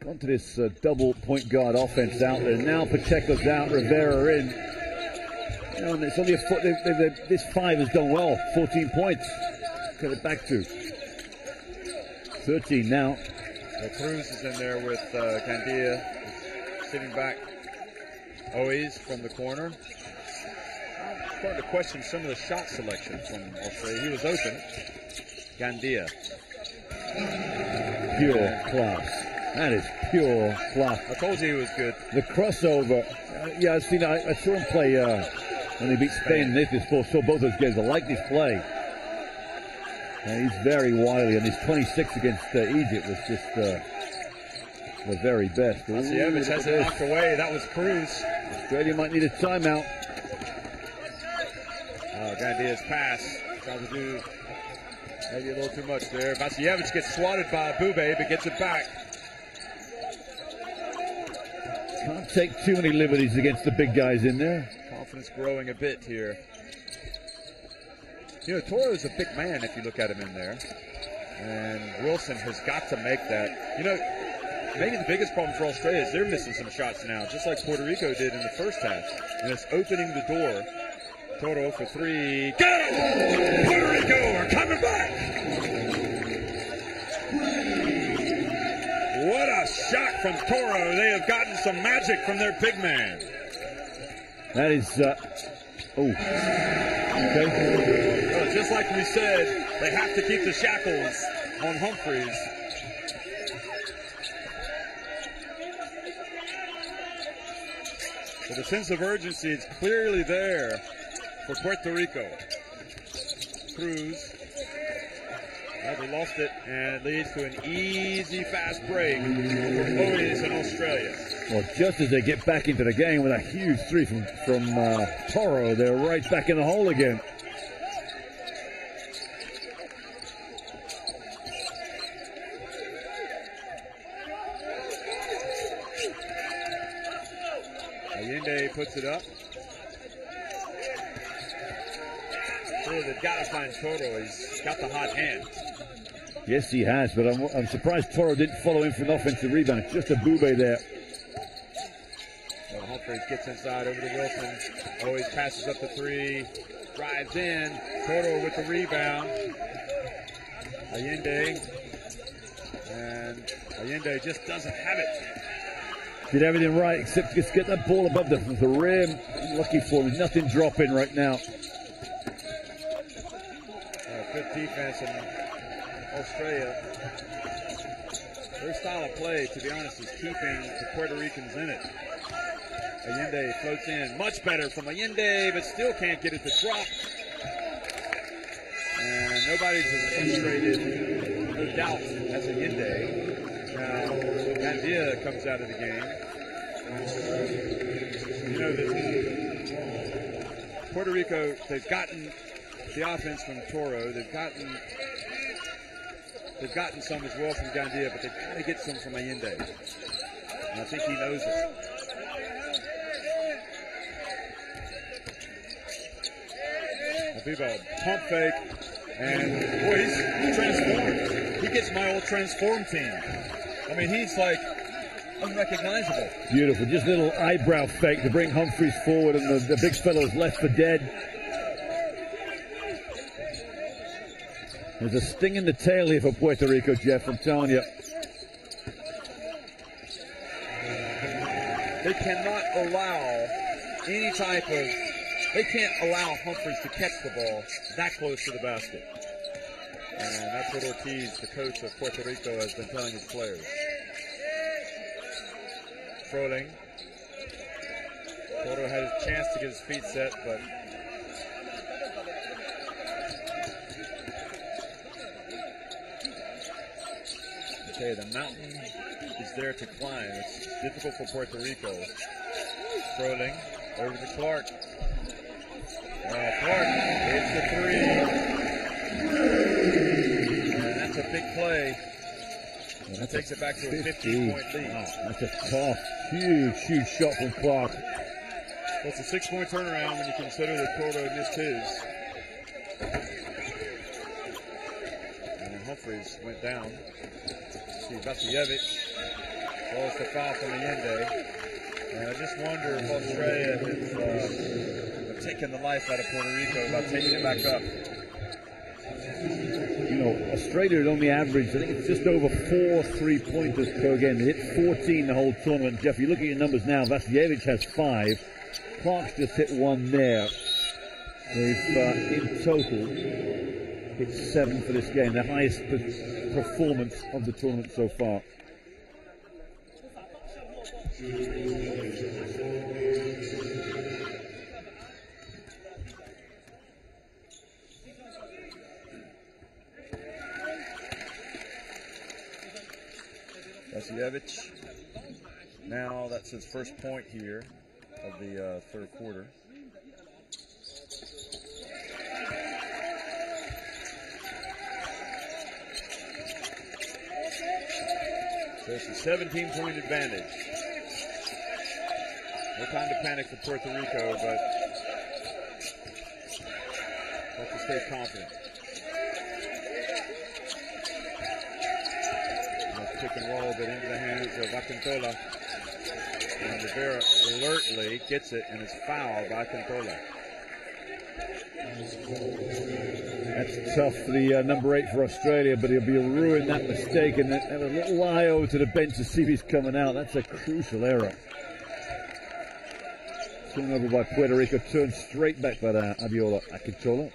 gone to this double point guard offense out there. Now Pacheco's out, Rivera in. You know, and it's only a foot. This 5 has done well. 14 points. Cut it back to 13 now. Well, Cruz is in there with Gandia sitting back. Always from the corner. I'm starting to question some of the shot selection from Australia. He was open. Gandia. Pure class. That is pure class. I told you he was good. The crossover. Yeah, I saw him play when he beat Spain in this before. Saw both those games. I like this play. And he's very wily, and his 26 against Egypt was just the very best. Evans has it knocked away. That was Cruz. Australia might need a timeout. Gandia's pass. Trying to do maybe a little too much there. Vasiljevic gets swatted by Bube, but gets it back. Can't take too many liberties against the big guys in there. Confidence growing a bit here. You know, Toro's a big man if you look at him in there. And Wilson has got to make that. You know, maybe the biggest problem for Australia is they're missing some shots now, just like Puerto Rico did in the first half. And it's opening the door. Toro for 3. Got him! Puerto Rico are coming back! What a shot from Toro. They have gotten some magic from their big man. That is, okay. Well, just like we said, they have to keep the shackles on Humphreys. So the sense of urgency is clearly there for Puerto Rico. Cruz. Well, they lost it, and it leads to an easy fast break for Boys in Australia. Well, just as they get back into the game with a huge 3 from Toro, they're right back in the hole again. Allende puts it up. So they've got to find Toro. He's got the hot hand. Yes, he has, but I'm surprised Toro didn't follow in for an offensive rebound. It's just a Bube there. Well, Humphreys gets inside over to Wilson. Always passes up the 3. Drives in. Toro with the rebound. Allende. And Allende just doesn't have it. Did everything right except just get that ball above the rim. Lucky for him. Nothing dropping right now. Good defense in Australia. Their style of play, to be honest, is keeping the Puerto Ricans in it. Allende floats in. Much better from Allende, but still can't get it to drop. And nobody's as frustrated, no doubt, as Allende. Now, Gandia comes out of the game. You know, Puerto Rico, they've gotten the offense from Toro. They've gotten some as well from Gandia, but they've got to get some from Allende. And I think he knows it. FIBA pump fake, and boy, he's transformed. He gets my old transform team. I mean, he's like unrecognizable. Beautiful. Just a little eyebrow fake to bring Humphreys forward, and the big fellow's left for dead. There's a sting in the tail here for Puerto Rico, Jeff, I'm telling you. They cannot allow any type of, they can't allow Humphreys to catch the ball that close to the basket. And that's what Ortiz, the coach of Puerto Rico, has been telling his players. Froling. Toro had his chance to get his feet set, but okay, the mountain is there to climb. It's difficult for Puerto Rico. Froling over to Clark. Clark hits the 3. And that's a big play. That takes it back to a 15-point lead. Wow, that's a tough, huge shot from Clark. Well, it's a 6-point turnaround when you consider that Cordo missed his. And Humphreys went down. See, Vasiljevic calls the foul from Allende. And I just wonder if Australia has taken the life out of Puerto Rico by taking it back up. You know, Australia had only averaged, I think it's just over 4 3-pointers per game. They hit 14 the whole tournament. Jeff, you look at your numbers now. Vasiljevic has 5. Clark's just hit 1 there. They've in total hit 7 for this game, the highest performance of the tournament so far. Vasiljevic. Now that's his first point here of the third quarter. So it's a 17-point advantage. No time to panic for Puerto Rico, but have to stay confident. Pick and roll, but into the hands of Akintola. And Rivera alertly gets it, and it's fouled by Akintola. That's tough for the number 8 for Australia, but he'll be ruin that mistake and have a little lie over to the bench to see if he's coming out. That's a crucial error. Swung over by Puerto Rico, turned straight back by Abiola Akintola.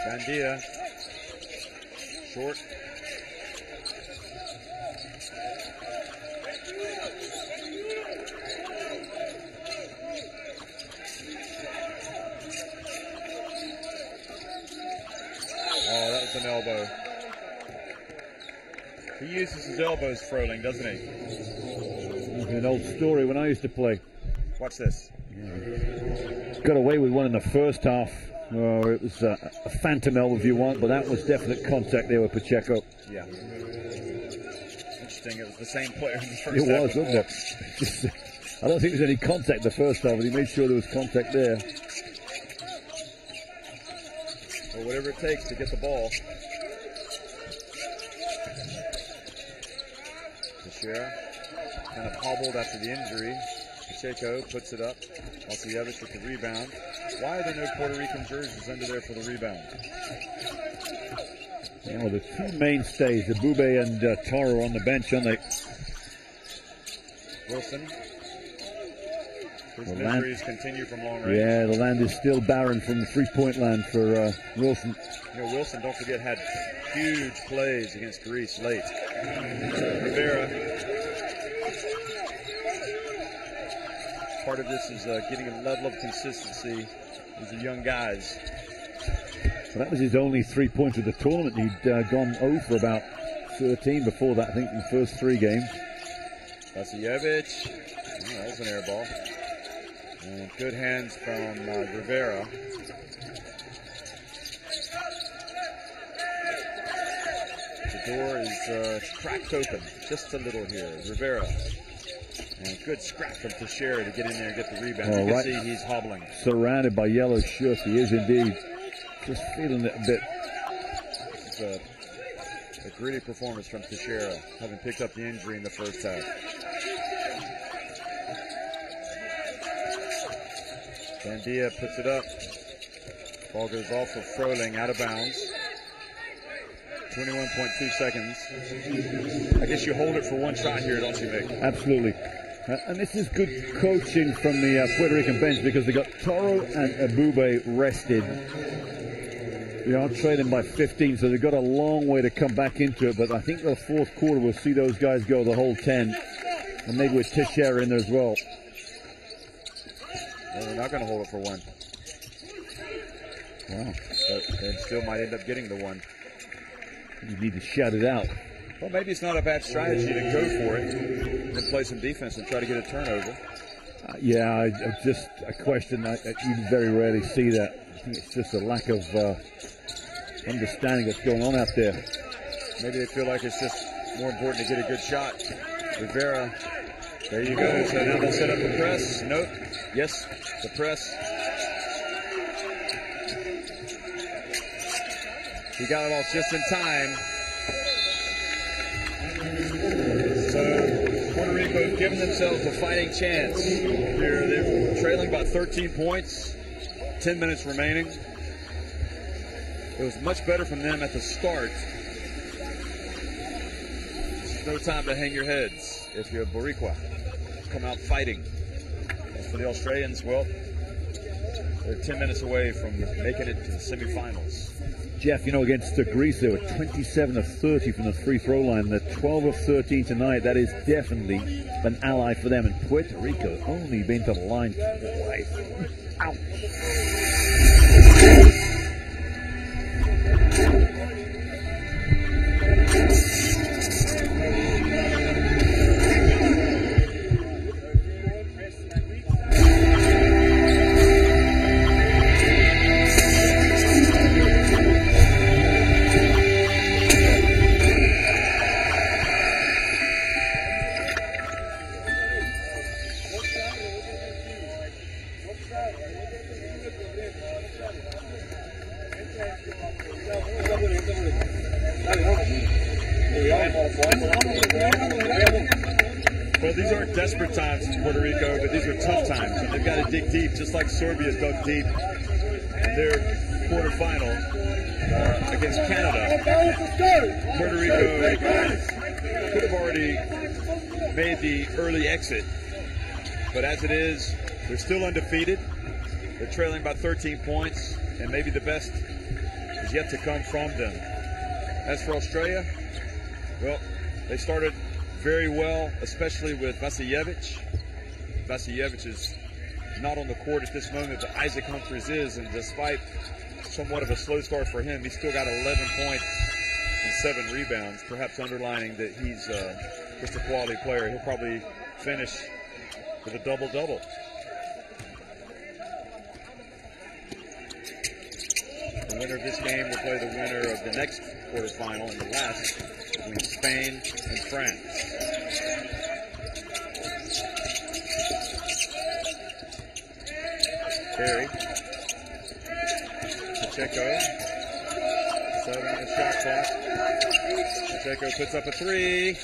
Bandia, short. Oh, that was an elbow. He uses his elbows, Froling, doesn't he? An old story when I used to play. Watch this. Got away with one in the first half. Oh, it was a phantom elbow if you want, but that was definite contact there with Pacheco. Yeah. Interesting, it was the same player in the first half. It was, wasn't it? I don't think there was any contact the first half, but he made sure there was contact there. Well, whatever it takes to get the ball. Teixeira kind of hobbled after the injury. Pacheco puts it up. Vasiljevic with the rebound. Why are there no Puerto Rican jerseys under there for the rebound? Yeah, well, the two mainstays, the Bube and Toro on the bench, aren't they? Wilson. His injuries continue from long range. Yeah, the land is still barren from the three-point land for Wilson. You know, Wilson, don't forget, had huge plays against Greece late. Rivera. Part of this is getting a level of consistency with the young guys. So that was his only three-pointer of the tournament. He'd gone 0 for about 13 before that, I think, in the first 3 games. Vasiljevic. Oh, that was an air ball. And good hands from Rivera. The door is cracked open just a little here. Rivera. And good scrap from Teixeira to get in there and get the rebound. You can see he's hobbling. Surrounded by yellow shirts, he is indeed. Just feeling it a bit. It's a gritty performance from Teixeira, having picked up the injury in the first half. Bandia puts it up. Ball goes off of Froling, out of bounds. 21.2 seconds. I guess you hold it for one shot here, don't you, Vic? Absolutely. And this is good coaching from the Puerto Rican bench because they got Toro and Abube rested. They are trailing by 15, so they've got a long way to come back into it. But I think the fourth quarter we'll see those guys go the whole 10. And maybe with Teixeira in there as well. Well, they're not going to hold it for one. Wow. But they still might end up getting the one. You need to shout it out. Well, maybe it's not a bad strategy to go for it and then play some defense and try to get a turnover. Yeah, just a question. You very rarely see that. I think it's just a lack of understanding what's going on out there. Maybe they feel like it's just more important to get a good shot. Rivera, there you go. So now they'll set up the press. Nope. Yes, the press. He got it off just in time. So Puerto Rico giving themselves a fighting chance. They're trailing by 13 points, 10 minutes remaining. It was much better from them at the start. There's no time to hang your heads if you're Boricua. Come out fighting. As for the Australians, well, they're 10 minutes away from making it to the semifinals. Jeff, you know, against Greece, they were 27 of 30 from the free throw line. They're 12 of 13 tonight. That is definitely an ally for them. And Puerto Rico only been to the line twice. Ouch. Well, these aren't desperate times for Puerto Rico, but these are tough times, and they've got to dig deep, just like Serbia dug deep in their quarterfinal against Canada. Puerto Rico could have already made the early exit, but as it is, they're still undefeated. They're trailing by 13 points, and maybe the best is yet to come from them. As for Australia, well, they started very well, especially with Vasiljevic. Vasiljevic is not on the court at this moment, but Isaac Humphries is, and despite somewhat of a slow start for him, he's still got 11 points and 7 rebounds, perhaps underlining that he's just a quality player. He'll probably finish with a double-double. The winner of this game will play the winner of the next quarterfinal and the last between Spain and France. Barry. Pacheco. 7 on the shot clock. Pacheco puts up a 3.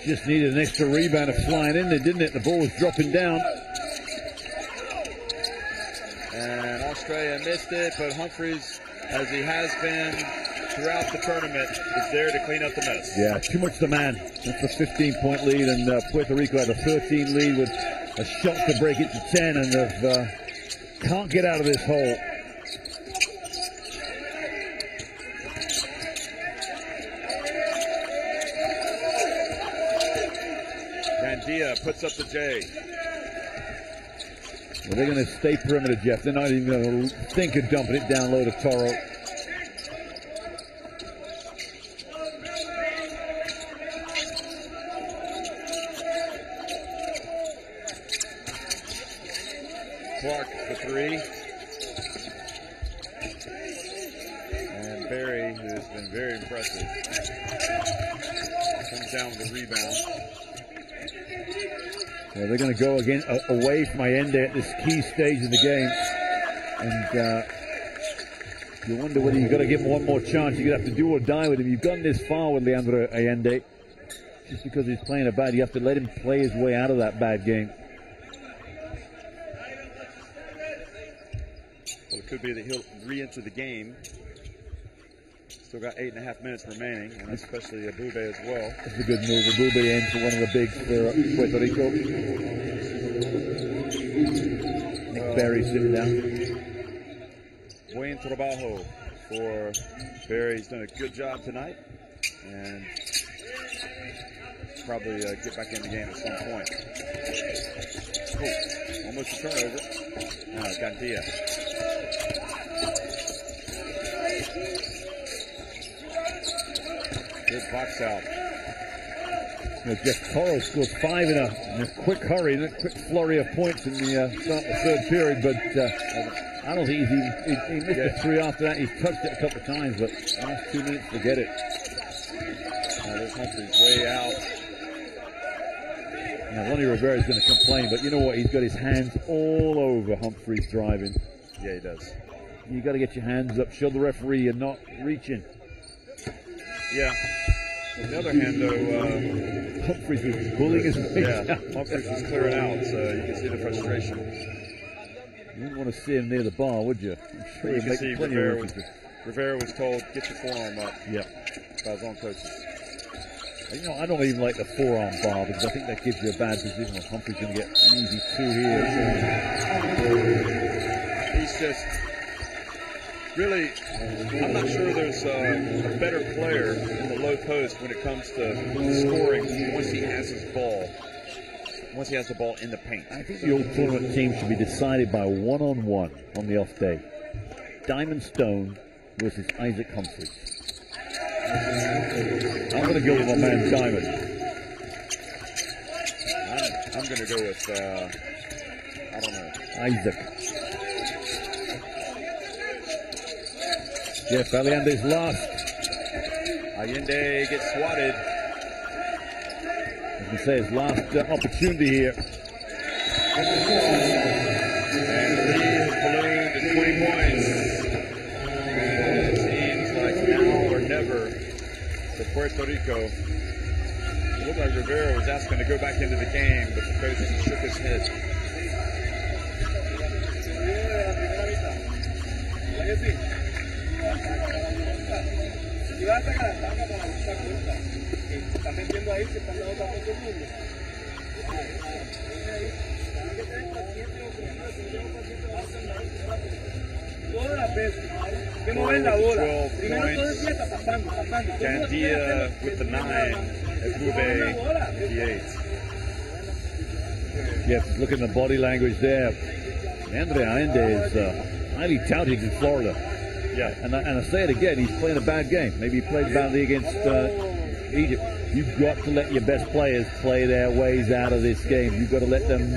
Just needed an extra rebound of flying in there, didn't it? The ball was dropping down. And Australia missed it, but Humphries, as he has been throughout the tournament, is there to clean up the mess. Yeah, too much the man. That's a 15-point lead, and Puerto Rico had a 13 lead with a shot to break it to 10, and they can't get out of this hole. Gandia puts up the J. Well, they're going to stay perimeter, Jeff. They're not even going to think of dumping it down low to Toro. Clark the 3. And Barry, who has been very impressive, comes down with the rebound. Yeah, they're going to go again away from Allende at this key stage of the game. And you wonder whether you've got to give him one more chance. You're going to have to do or die with him. You've gone this far with Leandro Allende. Just because he's playing a bad, you have to let him play his way out of that bad game. Well, it could be that he'll re-enter the game. Still got 8.5 minutes remaining, and especially Abube as well. That's a good move. Abube in for one of the bigs for Puerto Rico. Nick Barry sitting down. Buen trabajo for Barry. He's done a good job tonight, and probably get back in the game at some point. Oh, almost a turnover. Now Gandia. Good box out. Jeff Toro scored 5 in a quick hurry, a quick flurry of points in the start of the third period, but I don't think he missed the three after that. He's touched it a couple of times, but last 2 minutes, forget it. There's Humphreys way out. Now, Ronnie Rivera's going to complain, but you know what? He's got his hands all over Humphreys driving. Yeah, he does. You got to get your hands up. Show the referee you're not reaching. Yeah. On the other hand, though, Humphreys was bullying his way yeah, down. Humphreys was clearing out, so you can see the frustration. You wouldn't want to see him near the bar, would you? I'm sure You he'd can make see plenty of Rivera references. was told, get your forearm up Yep. by his own coaches. You know, I don't even like the forearm bar because I think that gives you a bad position. Humphreys going to get easy two here. He's just really, I'm not sure there's a better player in the low post when it comes to scoring once he has his ball. Once he has the ball in the paint. I think the old tournament team should be decided by one-on-one on the off day. Diamond Stone versus Isaac Humphreys. I'm going to go with my man Diamond. I'm going to go with, I don't know. Isaac. Jeff Allende's last. Allende gets swatted. As we say, his last opportunity here. And the lead is ballooned to 20 points. And it seems like now or never for Puerto Rico. It looked like Rivera was asking to go back into the game, but the coach shook his head. Gandia with the 9, Ebube with the 8. Yes, look at the body language there. Andre Allende is highly touted in Florida. Yeah, and I say it again, he's playing a bad game. Maybe he played badly against Egypt. You've got to let your best players play their ways out of this game. You've got to let them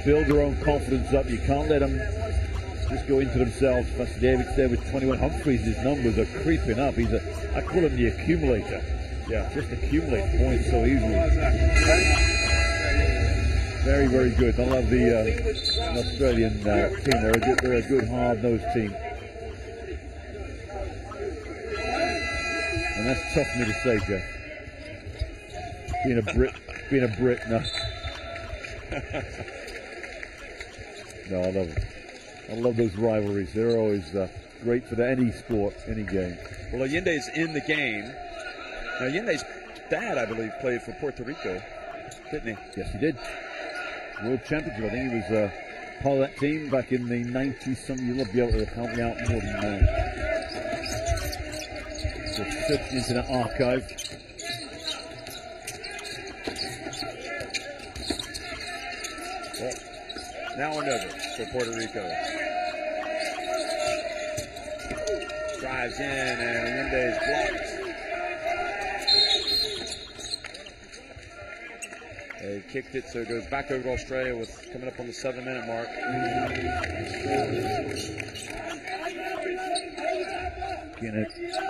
build their own confidence up. You can't let them just go into themselves. Pastor David's there with 21. Humphreys, his numbers are creeping up. I call him the accumulator. Yeah, just accumulate points so easily. Very, very good. I love the Australian team. They're a good, hard-nosed team. And that's tough for me to say, Jeff. Being a Brit, no. No, I love it. I love those rivalries. They're always great for any sport, any game. Well, Allende's in the game. Now, Allende's dad, I believe, played for Puerto Rico, didn't he? Yes, he did. World Championship. I think he was part of that team back in the 90s. You'll be able to help me out more than that. Just searching into the archive. Well, now or never for Puerto Rico. Drives in and Allende is blocked. They kicked it, so it goes back over to Australia with coming up on the 7-minute mark.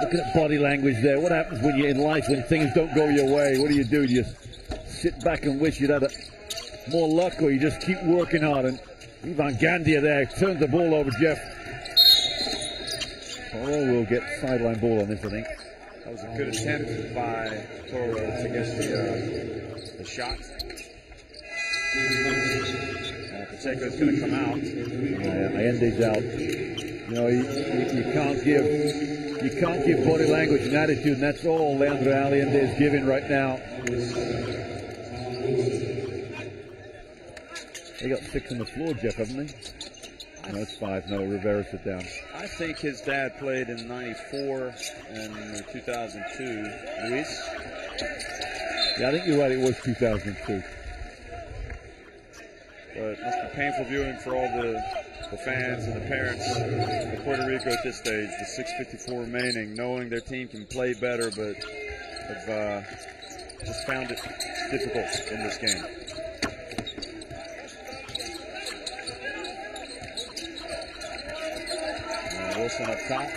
Look at body language there. What happens when you're in life when things don't go your way? What do? You just sit back and wish you'd had more luck, or you just keep working hard? And Ivan Gandia there turns the ball over, Jeff. Oh, we'll get sideline ball on this, I think. That was a good attempt by Toro to get the shot. Pacheco's going to come out. Allende's out. You know, you can't give body language and attitude, and that's all Leandro Allende is giving right now. They got 6 on the floor, Jeff, haven't they? No, it's 5. No, Rivera sit down. I think his dad played in '94 and 2002. Luis? Yeah, I think you're right. It was 2002. But it must be painful viewing for all the fans and the parents of Puerto Rico at this stage. The 6:54 remaining, knowing their team can play better, but have just found it difficult in this game. Wilson up top.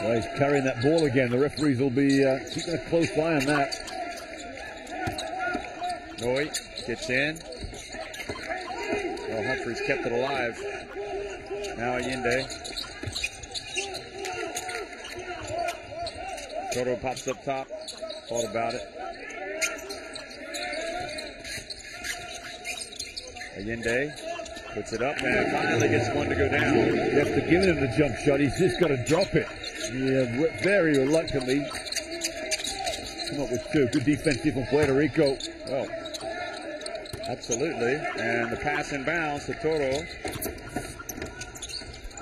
Well, he's carrying that ball again. The referees will be keeping a close eye on that. Noy gets in. Well, Humphreys kept it alive. Now Allende. Toro pops up top. Thought about it. Allende puts it up and finally gets one to go down. You have to give him the jump shot. He's just got to drop it. Yeah, very reluctantly. Come up with two. Good defense here from Puerto Rico. Well, absolutely. And the pass in bounds to Toro.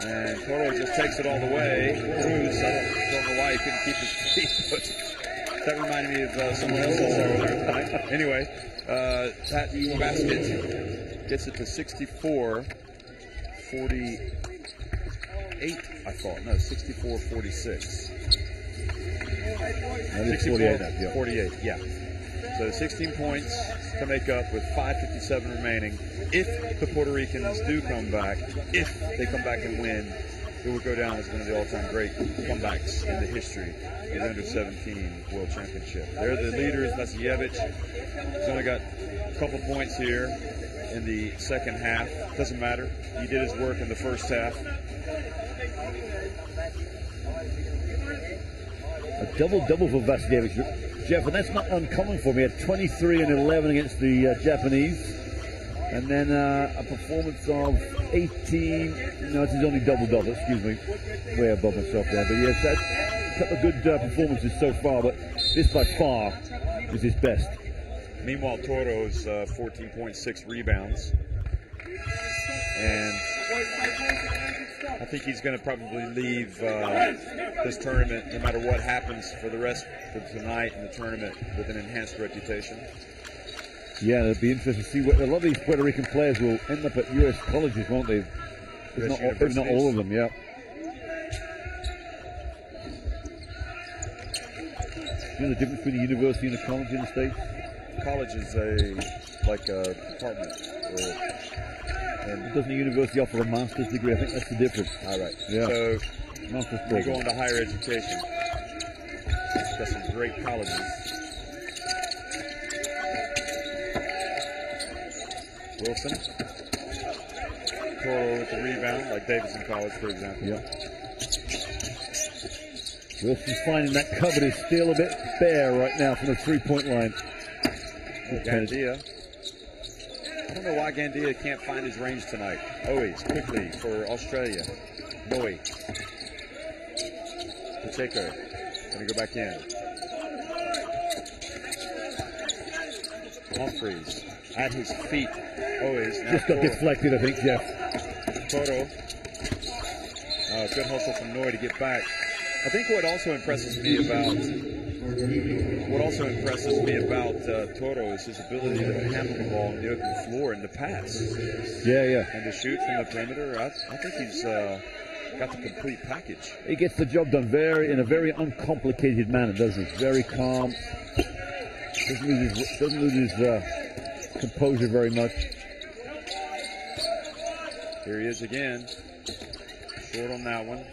And Toro just takes it all the way. Cruz, I don't know why he couldn't keep his feet, but that reminded me of someone else's earlier tonight. Anyway, that basket gets it to 64-48, I thought. No, 64-46. 48, yeah. So 16 points to make up with 5:57 remaining. If the Puerto Ricans do come back, if they come back and win, it would go down as one of the all-time great comebacks in the history of the Under-17 World Championship. They're the leaders. Vasiljevic has only got a couple points here in the second half. Doesn't matter. He did his work in the first half. A double-double for Vasiljevic, Jeff, and that's not uncommon for me. He had 23 and 11 against the Japanese, and then a performance of 18. No, it's his only double-double. Excuse me, way above myself there. But yes, that's a couple of good performances so far. But this by far is his best. Meanwhile, Toro's 14.6 rebounds, and I think he's going to probably leave this tournament, no matter what happens for the rest of tonight in the tournament, with an enhanced reputation. Yeah, it'll be interesting to see what a lot of these Puerto Rican players will end up at U.S. colleges, won't they? If not all of them, yeah. You know the difference between a university and a college in the States? College is like a department. And doesn't a university offer a master's degree? I think that's the difference. All right. Yeah. So master's you program. go into higher education. Got some great colleges. Wilson. Toro with the rebound, like Davidson College, for example. Yeah. Wilson's finding that cupboard is still a bit bare right now from the three-point line. Gandia. I don't know why Gandia can't find his range tonight. Always quickly for Australia. Bowie. Pacheco. Gonna go back in. Humphreys at his feet. Always. Just got deflected, I think, Jeff. Toro. Good hustle from Noy to get back. I think what also impresses me about Toro is his ability to handle the ball on the open floor and to pass. Yeah. And to shoot from the perimeter. I think he's got the complete package. He gets the job done in a very uncomplicated manner, doesn't he? Very calm. Doesn't lose his composure very much. Here he is again. Short on that one.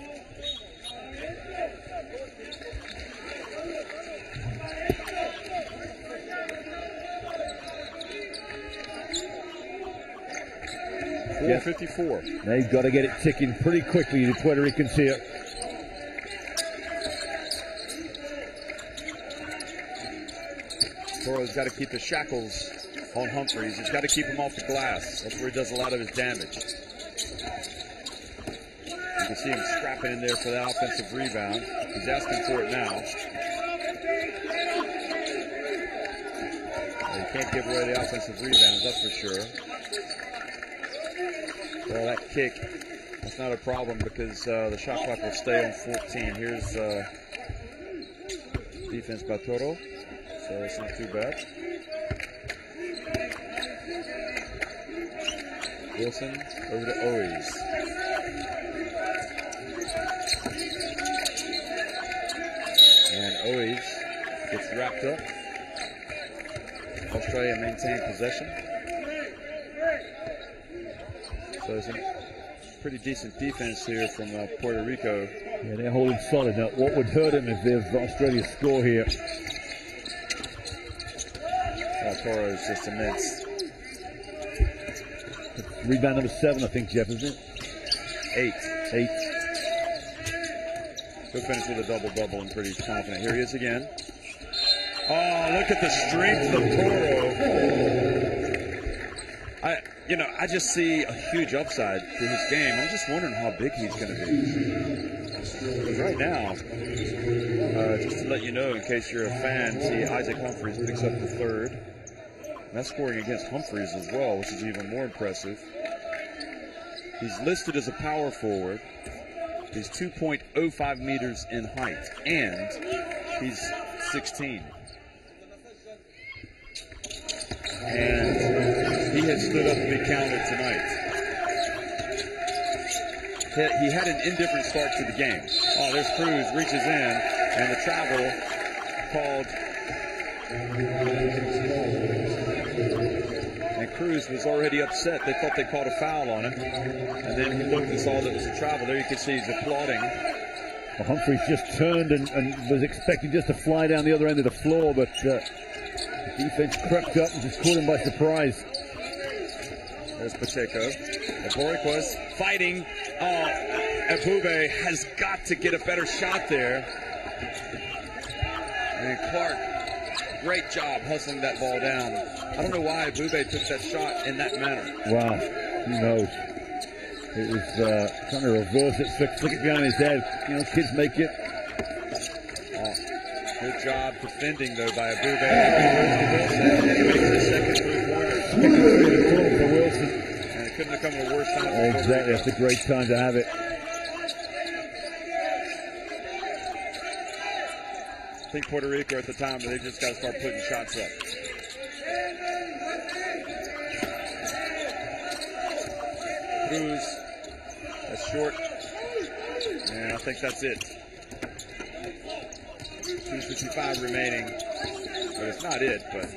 Yeah. 4:54. They've got to get it ticking pretty quickly, the Puerto Ricans here. Toro's got to keep the shackles on Humphreys. He's got to keep him off the glass. That's where he does a lot of his damage. You can see him scrapping in there for that offensive rebound. He's asking for it now. Well, he can't give away the offensive rebounds, that's for sure. Well, that kick, that's not a problem because the shot clock will stay on 14. Here's defense by Toro, so it's not too bad. Wilson over to Oes. And Oes gets wrapped up. Australia maintained possession. So it's a pretty decent defense here from Puerto Rico. Yeah, they're holding solid. Now, what would hurt them if Australia score here? Toro is just immense. Rebound number 7, I think, Jeff, isn't it? 8. 8. He'll finish with a double-double and pretty confident. Here he is again. Oh, look at the strength of Toro. I just see a huge upside to his game. I'm just wondering how big he's going to be. Because right now, just to let you know, in case you're a fan, see Isaac Humphries picks up the 3rd. And that's scoring against Humphries as well, which is even more impressive. He's listed as a power forward. He's 2.05 meters in height, and he's 16. And he had stood up to be counted tonight. He had an indifferent start to the game. Oh, there's Cruz, reaches in, and the travel called. And Cruz was already upset. They thought they called a foul on him. And then he looked and saw that it was a travel. There you can see he's applauding. Well, Humphries just turned and was expecting just to fly down the other end of the floor, but the defense crept up and just caught him by surprise. There's Pacheco. Boricua's fighting. Oh, Ebube has got to get a better shot there. And Clark, great job hustling that ball down. I don't know why Ebube took that shot in that manner. Wow, who knows? It was trying to reverse it, flick it behind his head. You know, kids make it. Oh, good job defending, though, by Ebube. And he makes his second three-pointer. For Wilson. And it couldn't have come at a worse time. Exactly, that's a great time to have it. I think Puerto Rico at the time, they just got to start putting shots up. Cruz, that's short, and I think that's it. 2:55 remaining, but it's not it, but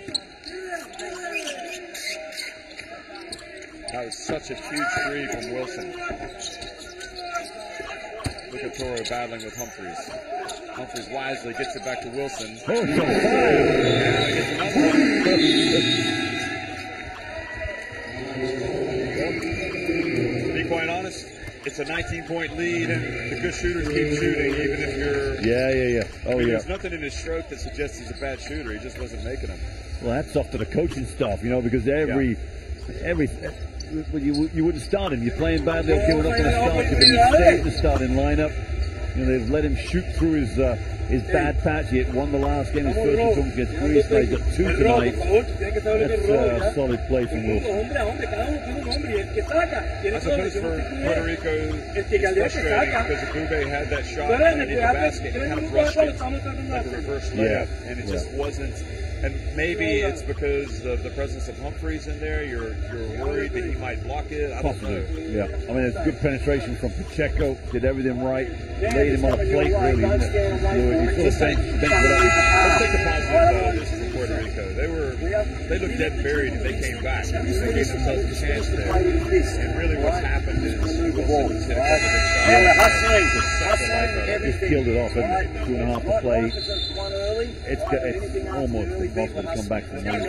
that was such a huge three from Wilson. Look at Toro battling with Humphries. Humphries wisely gets it back to Wilson. Oh, and gets another one. To be quite honest, it's a 19-point lead, and the good shooters keep shooting, even if you're... Yeah. Oh, yeah. There's nothing in his stroke that suggests he's a bad shooter. He just wasn't making them. Well, that's off to the coaching staff, you know, because you wouldn't start him. You're playing bad, they'll give it up in the start. But he stayed in the starting lineup. You know, they've let him shoot through his bad patch. He had won the last game, his first performance against Greece. He's got 2 tonight. That's a solid play from Wilson. I suppose for Puerto Rico, it's frustrating because Ebube had that shot coming into the basket and kind of brushed it like a reverse layup, and it just wasn't. And maybe it's because of the presence of Humphries in there. You're worried that he might block it. I don't know. Yeah, I mean, it's good penetration from Pacheco. Did everything right. Laid him on a plate, really. Let's take the positive just from Puerto Rico. They looked dead and buried and they came back. They gave themselves a chance there. And really what's happened is Wilson has hit a couple big shots. Just killed it off, hasn't it? 2.5 to play. It's almost impossible to come back from 19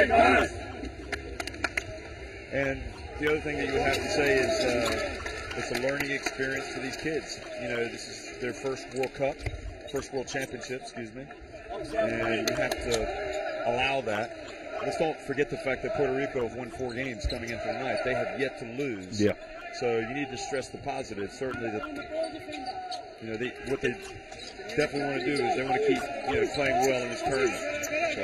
down. And the other thing that you would have to say is it's a learning experience for these kids. You know, this is their first World Championship, excuse me. And you have to allow that. Let's don't forget the fact that Puerto Rico have won 4 games coming into the night. They have yet to lose. Yeah. So you need to stress the positive. Certainly, what they definitely want to do is they want to keep playing well in this tournament. So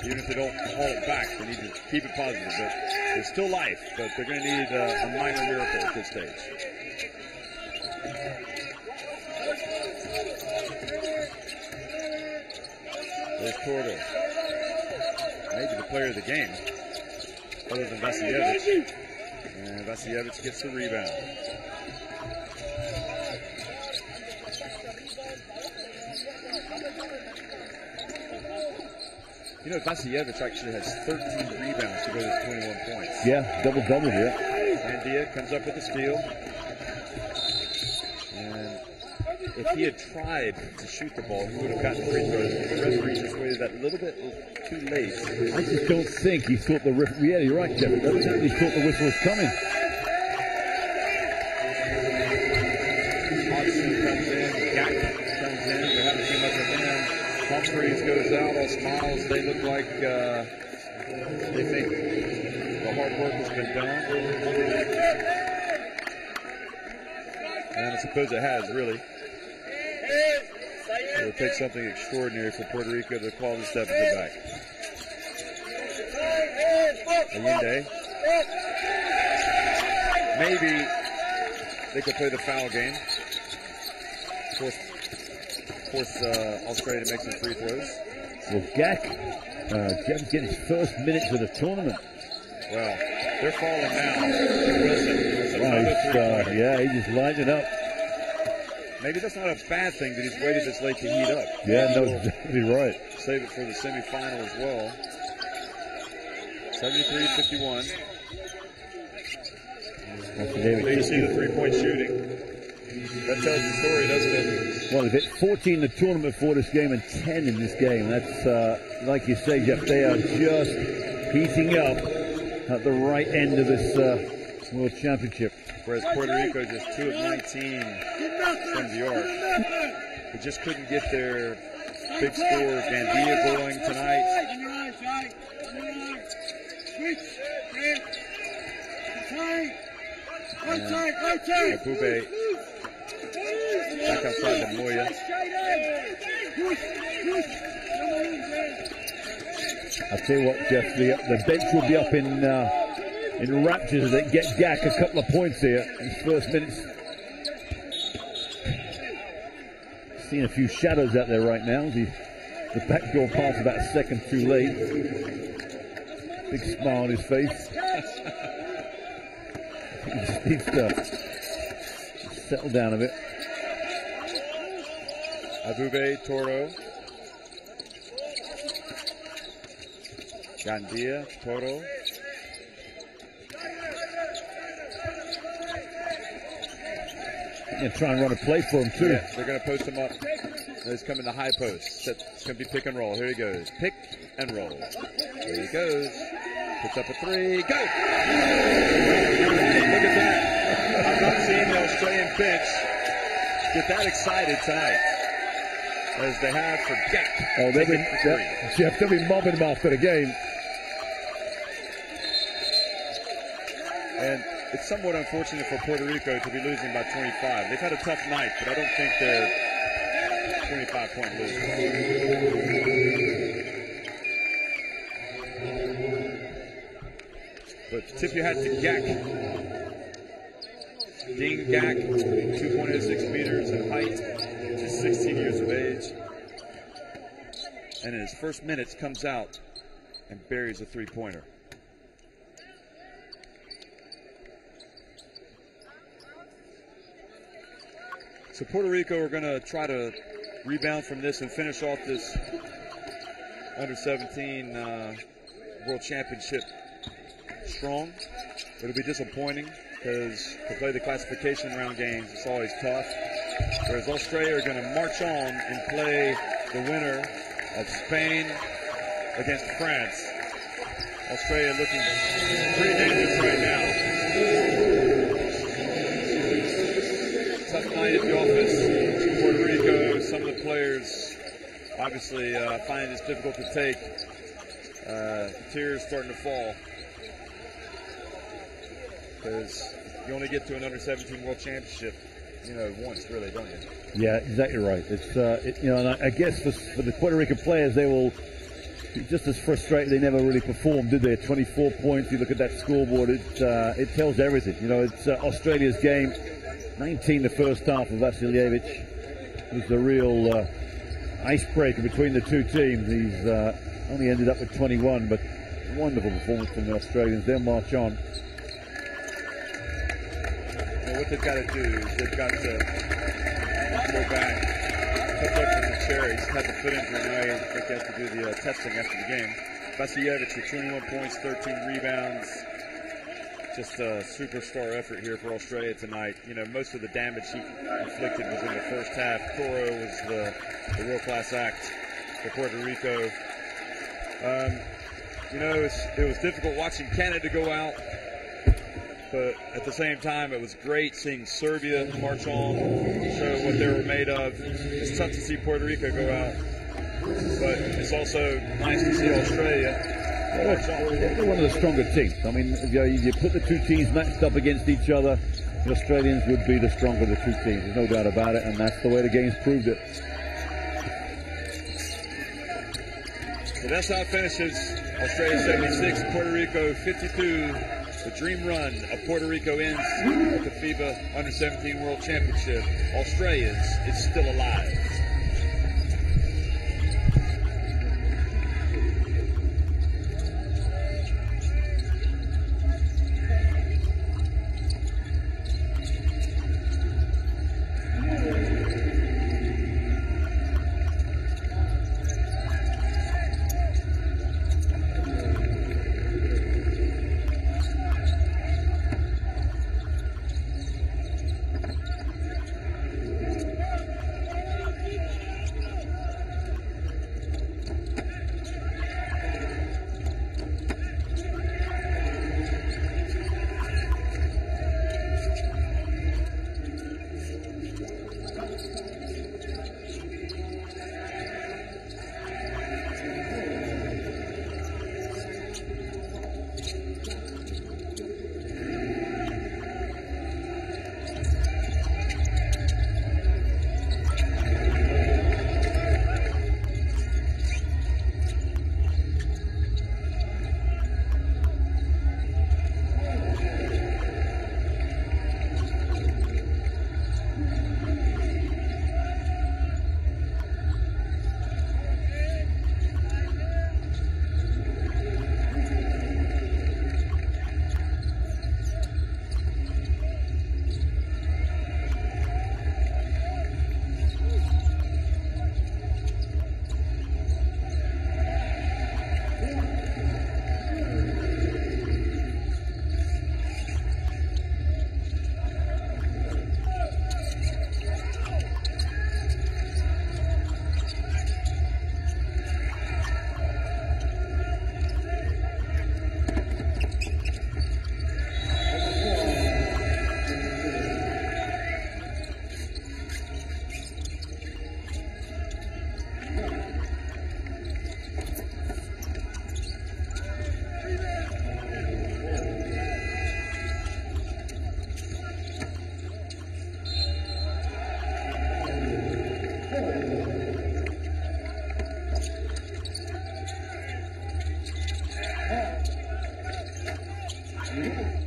even if they don't haul it back, they need to keep it positive. But there's still life, but they're going to need a minor miracle at this stage. There's Porter. Maybe the player of the game, other than Vasiljevic. And Vasiljevic gets the rebound. You know, Vasiljevic actually has 13 rebounds to go to 21 points. Yeah, double-double here. And Dia comes up with the steal. if he had tried to shoot the ball, he would have gotten free throws. The referee just waited that little bit too late. I just don't think he thought the ref. Yeah, you're right, Jeff. I don't think he thought the whistle was coming. Hodgson comes in, Gak comes in. They haven't seen much of him. Humphreys goes out, all smiles. They look like they think the hard work has been done. And I suppose it has, really. It would take something extraordinary for Puerto Rico to claw this deficit back. Allende. Maybe they could play the foul game. Force Australia to make some free throws. Well, Gak, Jeff's getting his first minutes of the tournament. Well, they're falling now. Wilson. Right, yeah, he just lined it up. Maybe that's not a bad thing that he's waited this late to heat up. Yeah, no, exactly right. Save it for the semifinal as well. 73-51. You see the three-point shooting. That tells the story, doesn't it? Well, they've hit 14 in the tournament for this game and 10 in this game. That's, like you say, Jeff, they are just heating up at the right end of this World Championship. Whereas Puerto Rico just 2 of 19 from the arc. They just couldn't get their big scorer Gandia going tonight. Abube back outside the Moya. I'll tell you what, Jeff, the bench will be up in raptures as they get Gak a couple of points here in his first minutes. Seeing a few shadows out there right now. The backdoor pass about a second too late. Big smile on his face. He just needs to settle down a bit. Abube, Toro. Gandia, Toro. And try and run a play for him too. Yeah, they're going to post him up. He's coming to high post. It's going to be pick and roll. Here he goes. Pick and roll. There he goes. Puts up a three. Go! Look at that. I've not seen the Australian bench get that excited tonight as they have for Gak. Oh, Jeff, they'll be mobbing him after the game. And it's somewhat unfortunate for Puerto Rico to be losing by 25. They've had a tough night, but I don't think they're 25-point losers. But tip your hat to Gak. Dean Gak, 2.06 meters in height, just 16 years of age. And in his first minutes comes out and buries a three-pointer. So Puerto Rico are going to try to rebound from this and finish off this under-17 World Championship strong. It'll be disappointing because to play the classification round games, it's always tough. Whereas Australia are going to march on and play the winner of Spain against France. Australia looking pretty dangerous right now. Tough night at the office. Puerto Rico, some of the players obviously find it difficult to take. Tears starting to fall. Because you only get to an under-17 World Championship, once, really, don't you? Yeah, exactly right. It's and I guess for the Puerto Rican players, they will be just as frustrated. They never really performed, did they? 24 points. You look at that scoreboard. It tells everything. It's Australia's game. 19 the first half of Vasiljevic. Was the real icebreaker between the two teams. He's only ended up with 21, but wonderful performance from the Australians. They'll march on. What they've got to do is they've got to go back, pick up from the chair. He's had the foot injury now. I think he has to do the testing after the game. Vasiljevic with 21 points, 13 rebounds. Just a superstar effort here for Australia tonight. You know, most of the damage he inflicted was in the first half. Toro was the world-class act for Puerto Rico. You know, it was difficult watching Canada go out, but at the same time, it was great seeing Serbia march on, show what they were made of. It's tough to see Puerto Rico go out, but it's also nice to see Australia. They're one of the stronger teams. I mean, you put the two teams matched up against each other, the Australians would be the stronger of the two teams. There's no doubt about it, and that's the way the game's proved it. So that's how it finishes. Australia 76, Puerto Rico 52. The dream run of Puerto Rico ends at the FIBA Under-17 World Championship. Australia is still alive. Yeah.